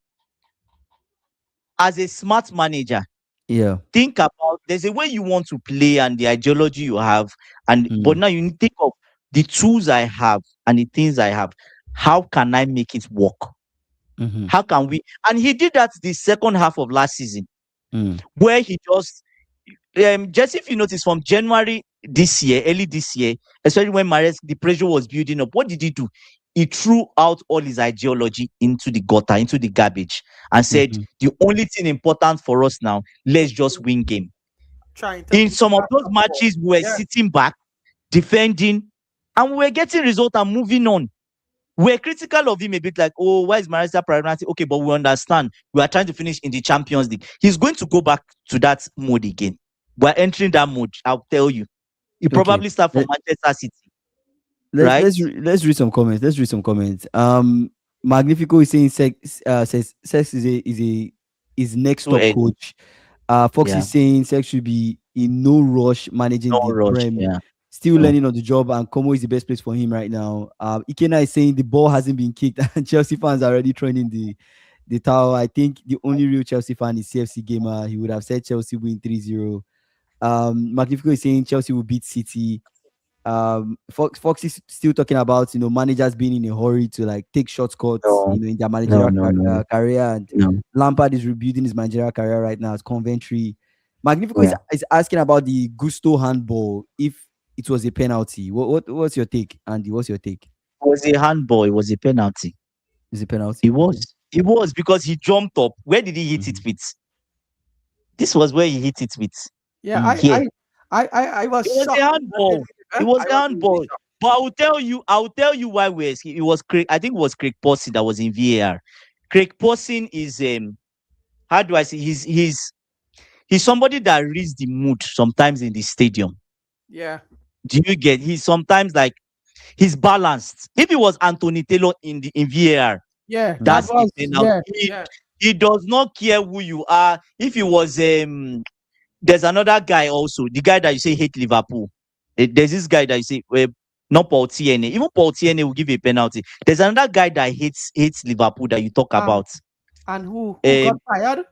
as a smart manager, Yeah. think about there's a way you want to play and the ideology you have, and but Mm. now you need to think of the tools I have and the things I have. How can I make it work? Mm-hmm. How can we? And he did that the second half of last season, Mm. where he just if you notice from January this year, early this year, especially when the pressure was building up, what did he do? He threw out all his ideology into the gutter, into the garbage, and said, Mm-hmm. the only thing important for us now, let's just win game. Trying to In beat some of back those the ball. matches, we were Yeah. sitting back, defending, and we were getting results and moving on. We're critical of him a bit like, oh, why is Marisa priority? Okay, but we understand. We are trying to finish in the Champions League. He's going to go back to that mode again. We're entering that mode, I'll tell you. He Okay. probably start from Manchester City, Let's right? let's read some comments. Let's read some comments. Magnifico is saying Sex is next Too top early. coach. Fox Yeah. is saying Sex should be in no rush managing No the rush. Prem, Yeah. still Yeah. learning on the job, and Como is the best place for him right now. Ikena is saying the ball hasn't been kicked, and Chelsea fans are already throwing in the towel. I think the only real Chelsea fan is CFC gamer. He would have said Chelsea win 3-0. Magnifico is saying Chelsea will beat City. Fox is still talking about managers being in a hurry to like take shortcuts No, in their no, managerial no, no, career, and no. Lampard is rebuilding his managerial career right now at Coventry. Magnifico Yeah. is asking about the Gusto handball, if it was a penalty. What's your take, Andy? What's your take? It was a handball. It was a penalty. Is it penalty? It Okay. was. It was because he jumped up. Where did he hit it Mhm. with? This was where he hit it with. Yeah, Here. I was It was a shocked. handball. It I was a was really handball. shocked. But I will tell you why it was Craig. I think it was Craig Pawson that was in VAR. Craig Pawson is how do I say he's somebody that reads the mood sometimes in the stadium. Yeah, Do you get? He's sometimes like he's balanced. If it was Anthony Taylor in VAR, yeah, that that's a was penalty. yeah, yeah. He does not care who you are. If it was there's another guy also, the guy that you say hate Liverpool. There's this guy that you say not Paul TNA. Even Paul TNA will give a penalty. There's another guy that hates Liverpool that you talk Um, about. and who got Um, fired?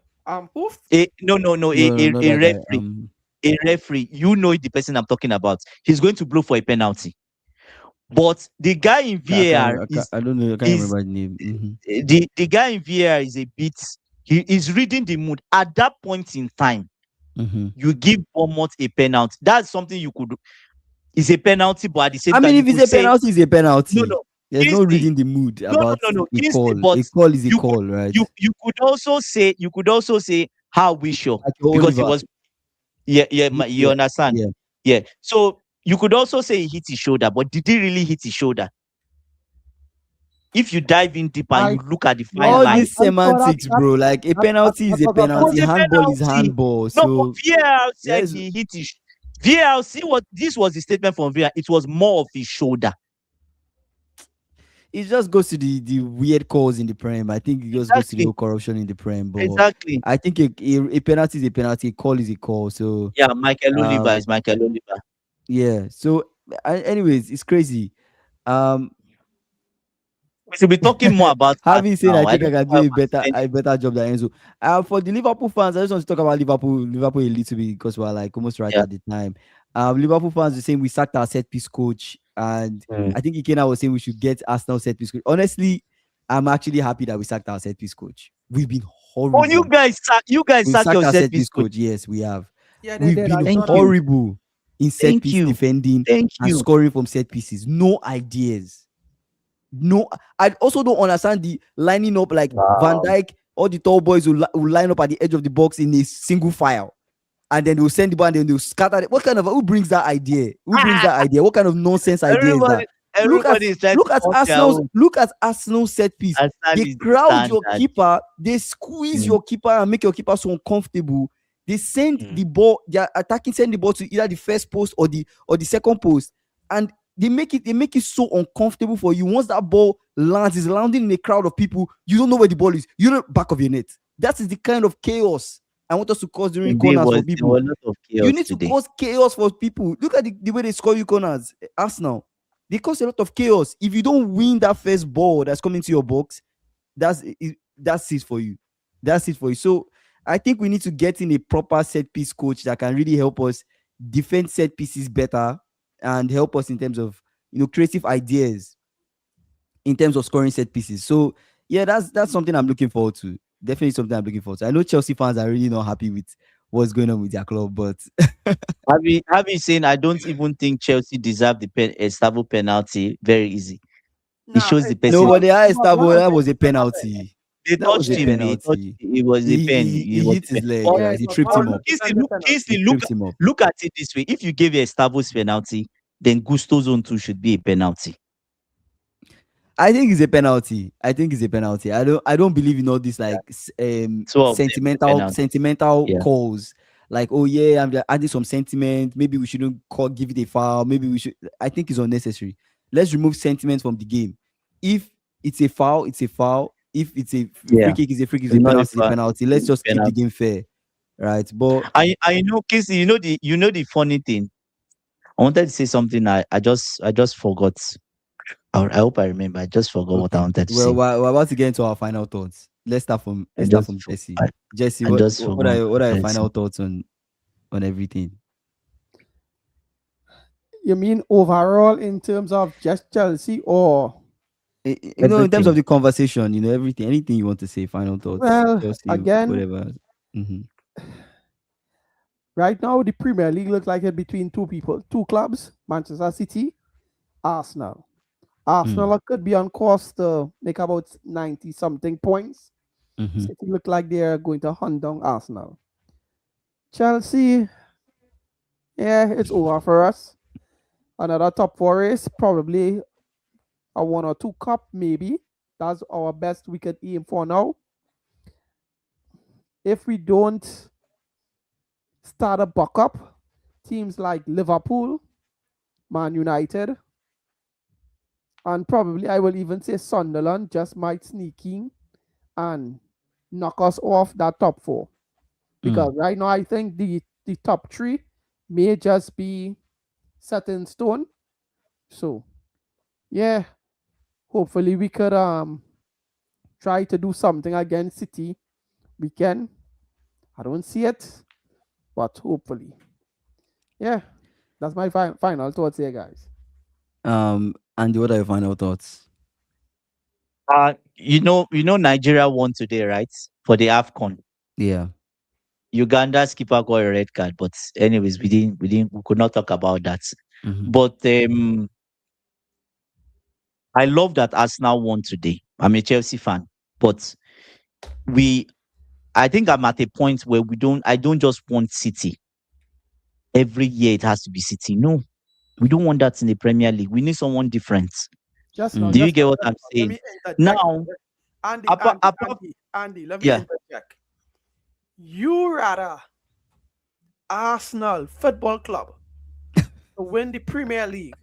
Poof. no, No, no, not a that guy. referee. A referee. You know the person I'm talking about. He's going to blow for a penalty. But the guy in VAR I don't know. I can't is remember the name. the guy in VAR is a bit. He is reading the mood at that point in time. You give Bournemouth a penalty. That's something you could do. It's a penalty, but at the same I time, mean, you if it's could a say, penalty, it's a no, penalty. no, There's no Kingsley, reading the mood no, no, about no, no, a Kingsley, call. but A call is a you could, call, right? you could also say, how we sure? Like your Because he Oliver. was, you Yeah, understand? yeah. Yeah. So you could also say he hit his shoulder, but did he really hit his shoulder? If you dive in deep and I you look at the yeah, fine All line, these I saw semantics, bro. Like a penalty that is a was a it was penalty. a penalty. Handball is penalty. handball. No, but So VAR said let's he hit his. VAR, see what this was the statement from VAR. It was more of his shoulder. it just goes to the weird calls in the prem. I think it just goes to the Exactly. whole corruption in the prem. But Exactly. I think a penalty is a penalty. A call is a call. So Yeah, Michael Oliver um is Michael Oliver. yeah. So anyways, it's crazy. Um We should be talking more about that Having said, I now. I think I don't know can do why a we're better spending. a better job than Enzo. For the Liverpool fans, I just want to talk about Liverpool a little bit because we're like almost right Yeah. at the time. Liverpool fans are saying we sacked our set piece coach, and Mm. I think Ikena was saying we should get Arsenal set piece coach. Honestly, I'm actually happy that we sacked our set piece coach. We've been Oh, horrible. you guys We've sack sacked your our set set piece piece coach. coach. Yes, we have. Yeah, they We've did. I been saw Thank that. you. horrible in set Thank piece you. defending Thank and you. scoring from set pieces. No ideas. No, I also don't understand the lining up like Van Wow. Dyke. All the tall boys will line up at the edge of the box in a single file, and then they'll send the ball and then they'll scatter it. What kind of who brings that idea? Who brings that idea? What kind of nonsense idea is that? Everybody, everybody is trying to force their own. Look at Arsenal's set piece. Arsenal They is the crowd your standard. keeper, they squeeze Mm. your keeper and make your keeper so uncomfortable. They send the ball, they're attacking, send the ball to either the first post or the second post, and they make it so uncomfortable for you. Once that ball lands, is landing in a crowd of people, you don't know where the ball is. You know back of your net. That is the kind of chaos I want us to cause during corners for There people. was a lot of You chaos need to today. cause chaos for people. Look at the way they score you corners. Arsenal, they cause a lot of chaos. If you don't win that first ball that's coming to your box, that's it for you. That's it for you. So I think we need to get in a proper set piece coach that can really help us defend set pieces better and help us in terms of creative ideas in terms of scoring set pieces. So yeah, that's something I'm looking forward to. Definitely something I'm looking forward to. I know Chelsea fans are really not happy with what's going on with their club, but Have you seen? I don't even think Chelsea deserve the Estavo penalty. Very easy. It Nah, shows the no, person. but the highest what that was a was penalty. They That was touched a him. They touched. penalty. It was a pen. He It was hit a his pen. leg, But, Yeah, right? it He was tripped him up. Kingsley, He tripped him up. look at it this way. If you gave Estavo's penalty, then Gusto's own too should be a penalty. I think it's a penalty. I don't believe in all these Yeah. like Two of them is a penalty. sentimental Yeah. calls. Like, oh yeah, I'm just adding some sentiment. Maybe we shouldn't give it a foul. Maybe we should. I think it's unnecessary. Let's remove sentiment from the game. If it's a foul, it's a foul. If it's a free Yeah. kick, it's a free kick. It's It's a not penalty, it's a penalty. Let's just keep the penalty. game fair, right? But I know, Kingsley. You know the funny thing. I wanted to say something. I just forgot. I hope I remember. I just forgot what I okay, wanted to well, say. we're about to get into our final thoughts. I Let's start just from for- Jesse. I, Jesse, I just forgot what what I are your wanted to say. final thoughts on everything? You mean overall in terms of just Chelsea or In terms of Everything. the conversation, everything, anything you want to say, final thoughts, well Chelsea, again whatever. Mhm. right now the Premier League looks like it between two clubs, Manchester City, Arsenal. Arsenal could be on course to make about 90 something points. Mm-hmm. City look like they're going to hunt down Arsenal. Chelsea, yeah, it's over for us. Another top four race, probably a one or two cup, maybe. That's our best we could aim for now. If we don't start a buck up, teams like Liverpool, Man United, and probably I will even say Sunderland just might sneak in and knock us off that top four. Because right now I think the top three may just be set in stone. So yeah, hopefully we could try to do something against City. We can. I don't see it, but hopefully. Yeah. That's my final thoughts here, guys. And what are your final thoughts? Nigeria won today, right? For the AFCON. Yeah. Uganda's keeper got a red card, but anyways, we could not talk about that. Mm-hmm. But I love that Arsenal won today. I'm a Chelsea fan, but we, I think I'm at a point where I don't just want City. Every year it has to be City. No, we don't want that in the Premier League. We need someone different. Just now, Do you just get now, what just I'm now. Let saying? me interject. Now, Andy, apart, Andy, apart, Andy, Andy, let me yeah. interject. You rather Arsenal Football Club to win the Premier League.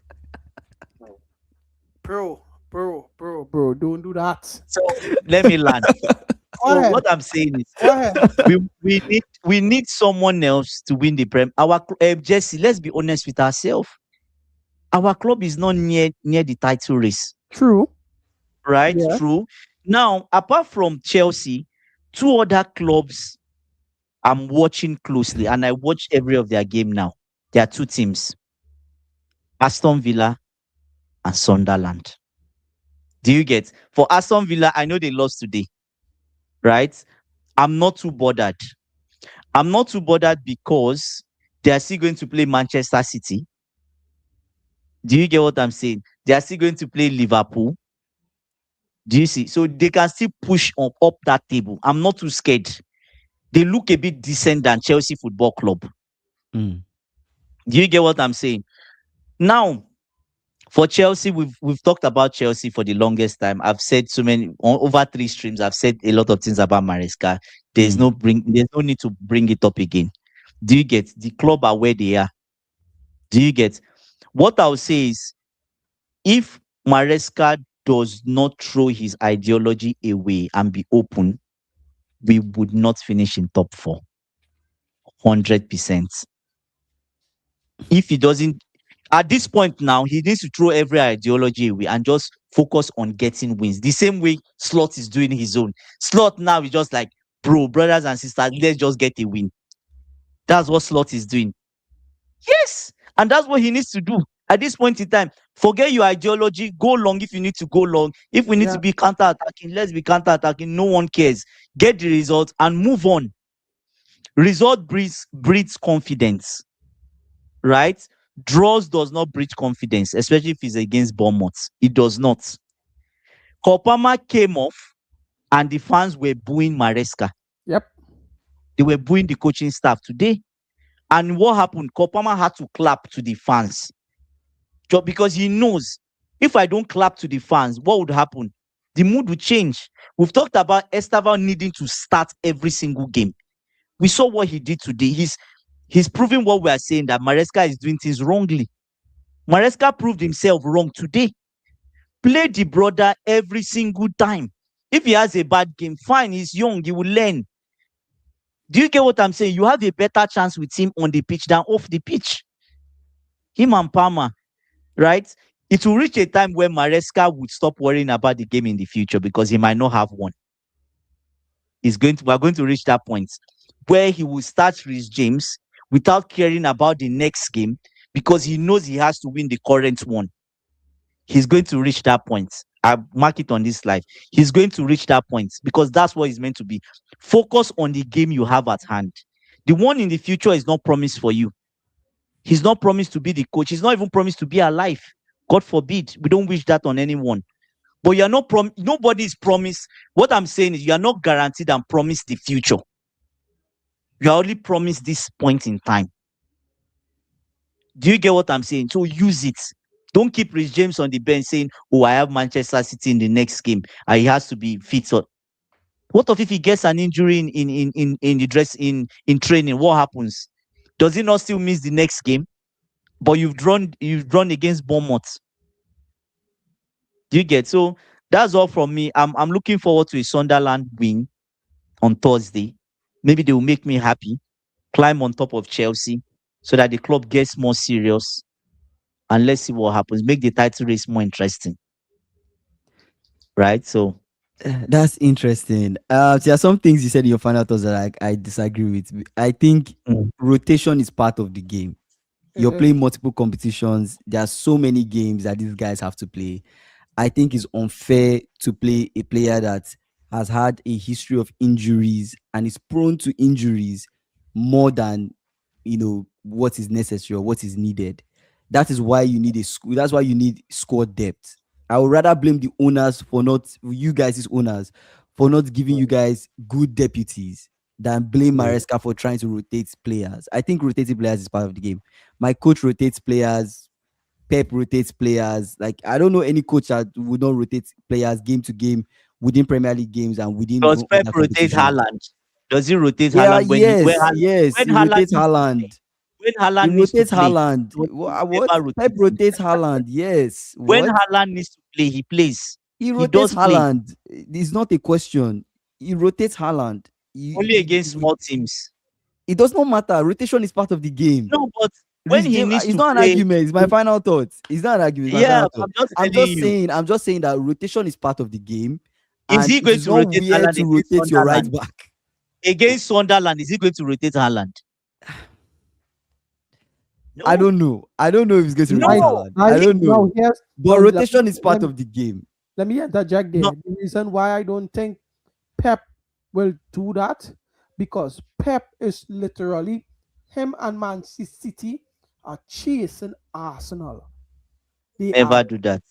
Bro, don't do that. So let me land. Go So ahead. what I'm saying is, Go ahead. we need someone else to win the Prem. Jesse, let's be honest with ourselves. Our club is not near the title race, True. right? Yeah. True. Now, apart from Chelsea, two other clubs I'm watching closely, and I watch every of their game now. There are two teams: Aston Villa and Sunderland. Do you get? For Aston Villa, I know they lost today, right? I'm not too bothered. I'm not too bothered because they are still going to play Manchester City. Do you get what I'm saying? They are still going to play Liverpool. Do you see? So they can still push up that table. I'm not too scared. They look a bit decent than Chelsea Football Club. Mm. Do you get what I'm saying? Now, for Chelsea, we've talked about Chelsea for the longest time. I've said over 3 streams. I've said a lot of things about Maresca. There's no need to bring it up again. Do you get? The club are where they are. Do you get? What I'll say is, if Maresca does not throw his ideology away and be open, we would not finish in top four. 100%. If he doesn't, at this point now, he needs to throw every ideology away and just focus on getting wins. The same way Slot is doing his own. Slot now is just like, brothers and sisters, let's just get a win. That's what Slot is doing. Yes. And that's what he needs to do. At this point in time, forget your ideology. Go long if you need to go long. If we need to be counter-attacking, let's be counter-attacking. No one cares. Get the result and move on. Result breeds confidence. Right? Draws does not breed confidence, especially if it's against Bournemouth. It does not. Kopama came off and the fans were booing Maresca. Yep. They were booing the coaching staff today. And what happened? Kopama had to clap to the fans. Just because he knows, if I don't clap to the fans, what would happen? The mood would change. We've talked about Esteval needing to start every single game. We saw what he did today. He's proving what we are saying, that Maresca is doing things wrongly. Maresca proved himself wrong today. Play the brother every single time. If he has a bad game, fine, he's young, he will learn. Do you get what I'm saying? You have a better chance with him on the pitch than off the pitch. Him and Palmer, right? It will reach a time where Maresca would stop worrying about the game in the future because he might not have one. We're going to reach that point where he will start Reece James without caring about the next game because he knows he has to win the current one. He's going to reach that point. I mark it on this slide. He's going to reach that point because that's what he's meant to be. Focus on the game you have at hand. The one in the future is not promised for you. He's not promised to be the coach. He's not even promised to be alive. God forbid. We don't wish that on anyone. But you are not nobody is promised. What I'm saying is you are not guaranteed and promised the future. You are only promised this point in time. Do you get what I'm saying? So use it. Don't keep Rich James on the bench saying, "Oh, I have Manchester City in the next game, and he has to be fit." Or what if he gets an injury in the dress in training? What happens? Does he not still miss the next game? But you've drawn against Bournemouth. Do you get? So that's all from me. I'm looking forward to a Sunderland win on Thursday. Maybe they will make me happy. Climb on top of Chelsea so that the club gets more serious. And let's see what happens. Make the title race more interesting. Right? So That's interesting. There are some things you said in your final thoughts that I disagree with. I think mm, rotation is part of the game. It You're is. playing multiple competitions. There are so many games that these guys have to play. I think it's unfair to play a player that has had a history of injuries and is prone to injuries more than what is necessary or what is needed. That is why you need a school. That's why you need squad depth. I would rather blame the owners for not you guys as owners for not giving you guys good deputies than blame Maresca for trying to rotate players. I think rotating players is part of the game. My coach rotates players. Pep rotates players. Like I don't know any coach that would not rotate players game to game within Premier League games and within does even Pep other rotate competitions. Haaland? Does he rotate Yeah, Haaland yes, yes. when He Haaland rotates needs to play? Haaland. When He Haaland needs to rotates play, Haaland. he What? never Pep rotates him. rotates Haaland. Yes. When What? Haaland needs to play, he plays. He He rotates does play. Haaland. It's not a question. He rotates Haaland. Only against small teams. It does not matter. Rotation is part of the game. No, but when Rich he James, needs it's to not an play, argument. It's my final thoughts. It's not an argument. It's my yeah, final thought. I'm just telling you. I'm just saying that rotation is part of the game, Is and he it going is to not rotate weird Haaland to against rotate your right Sunderland? back. Against Sunderland, is he going to rotate Haaland? I No. don't know. I don't know if he's going to rotate No. Haaland. I don't Now know. here's But now, rotation is part of the game. let me interject there. No. The reason why I don't think Pep will do that, because Pep is literally him and Man City are chasing Arsenal. They are Never do that.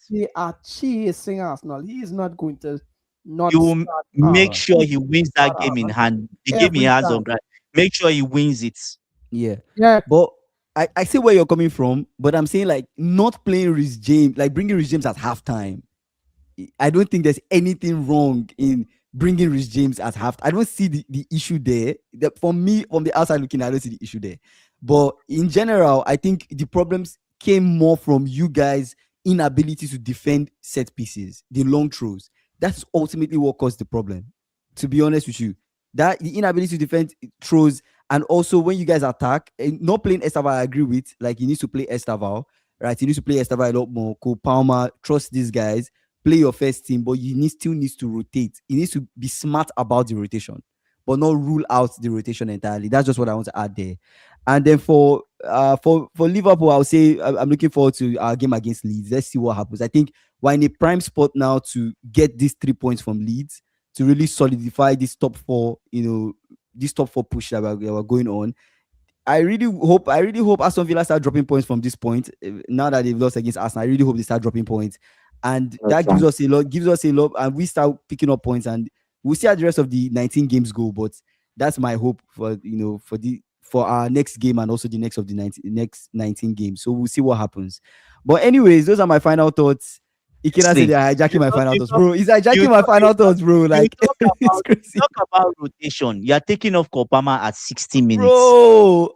chasing Arsenal. He is not going to not You will start make Haaland. sure he wins that game in Haaland hand. The game he every has on time. ground. Make sure he wins it. Yeah. Yeah, But I see where you're coming from, but I'm saying like not playing Rich James, like bringing Rich James at halftime. I don't think there's anything wrong in bringing Rich James at half. I don't see the issue there. For me, from the outside looking, I don't see the issue there. But in general, I think the problems came more from you guys' inability to defend set pieces, the long throws. That's ultimately what caused the problem. To be honest with you, that the inability to defend throws, and also when you guys attack, and not playing Estaval, I agree with. Like, he needs to play Estaval, right? He needs to play Estaval a lot more. Cole Palmer, trust these guys, play your first team, but still needs to rotate. He needs to be smart about the rotation, but not rule out the rotation entirely. That's just what I want to add there. And then for Liverpool, I'll say I'm looking forward to our game against Leeds. Let's see what happens. I think we're in a prime spot now to get these 3 points from Leeds to really solidify this top four, this top four push that we're going on. I really hope Aston Villa start dropping points from this point. Now that they've lost against Arsenal, I really hope they start dropping points, and that gives us a lot, and we start picking up points, and we'll see how the rest of the 19 games go. But that's my hope for our next game and also the next of the next 19 games. So we'll see what happens. But anyways, those are my final thoughts. Ikeda said they're hijacking my final thoughts, bro. He's hijacking my final thoughts, bro. Like, it's crazy. Talk about rotation. You are taking off Kopama at 60 minutes. Bro,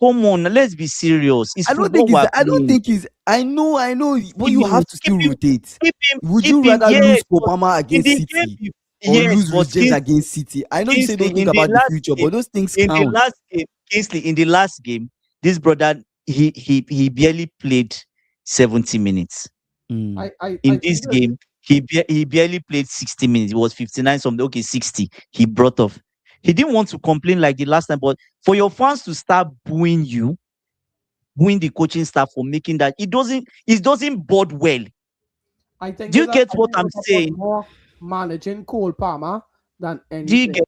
come on, let's be serious. It's I don't think playing. he's. I know, but you have to still rotate. Keep him. Would you rather lose Kopama against in the City game, or yes, lose but Rich James against City? I know you say don't Kingsley, think about the future, but those things in the count. last game, Kingsley, in the last game, this brother he barely played 70 minutes. Mm. In this game, he barely played 60 minutes. It was 59 something. Okay, 60. He brought off. He didn't want to complain like the last time, but for your fans to start booing you, booing the coaching staff for making that, it doesn't bode well. I think. Do you get what I'm saying? More managing Cole Palmer than anything. Do you get?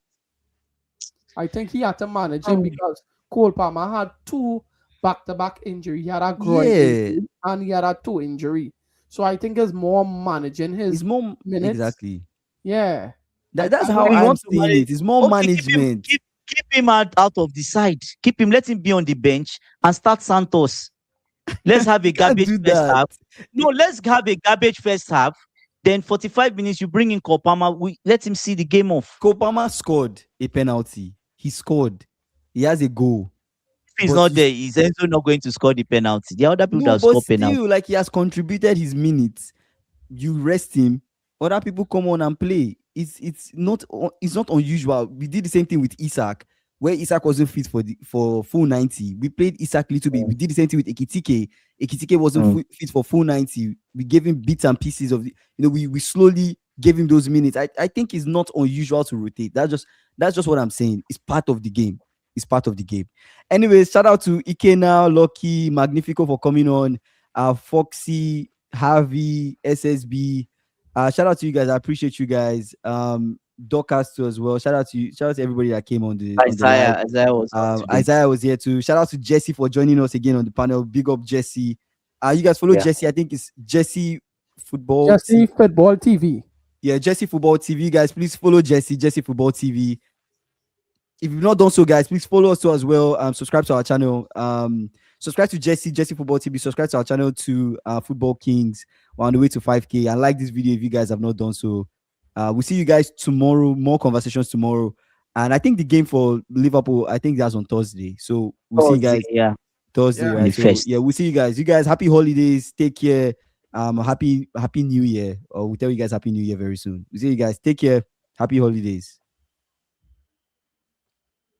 I think he had to manage him because Cole Palmer had 2 back-to-back injury. He had a groin Yeah, injury and he had a toe injury. So I think it's more managing it's his more minutes. exactly. Yeah. That's I how don't You I'm want to seeing manage? it. It's more Okay, management. keep him out of the side. Keep him. Let him be on the bench and start Santos. Let's have You a can't garbage do first that. half. No, let's have a garbage first half. Then 45 minutes, you bring in Kopama. We let him see the game off. Kopama scored a penalty. He scored. He has a goal. If he's But not you there, is Enzo not going to score the penalty? There are other people no, that but score penalty. still, like he has contributed his minutes. You rest him. Other people come on and play. It's not unusual. We did the same thing with Isak, where Isak wasn't fit for full 90. We played Isak a little bit. We did the same thing with Ekitike. Ekitike wasn't Mm. fit for full 90. We gave him bits and pieces of we slowly gave him those minutes. I think it's not unusual to rotate. That's just what I'm saying. It's part of the game. It's part of the game. Anyways, shout out to Ikena, Lucky, Magnifico for coming on. Foxy, Harvey, SSB. Shout out to you guys. I appreciate you guys. Dorcas too as well. Shout out to everybody that came on the live. Isaiah was on today. Isaiah was here too. Shout out to Jesse for joining us again on the panel. Big up Jesse. You guys follow Yeah. Jesse. I think it's Jesse Football. Jesse Football TV. Yeah, Jesse Football TV. Guys, please follow Jesse Football TV. If you've not done so, guys, please follow us too as well. Subscribe to our channel. Subscribe to Jesse Football TV. Subscribe to our channel to Football Kings. We're on the way to 5K. And like this video if you guys have not done so. We'll see you guys tomorrow. More conversations tomorrow. And I think the game for Liverpool, I think that's on Thursday. So we'll see you guys Yeah. Thursday, Yeah. right? The So first. yeah, we'll see you guys. You guys, happy holidays. Take care. Happy New Year. Or we'll tell you guys Happy New Year very soon. We'll see you guys. Take care. Happy holidays.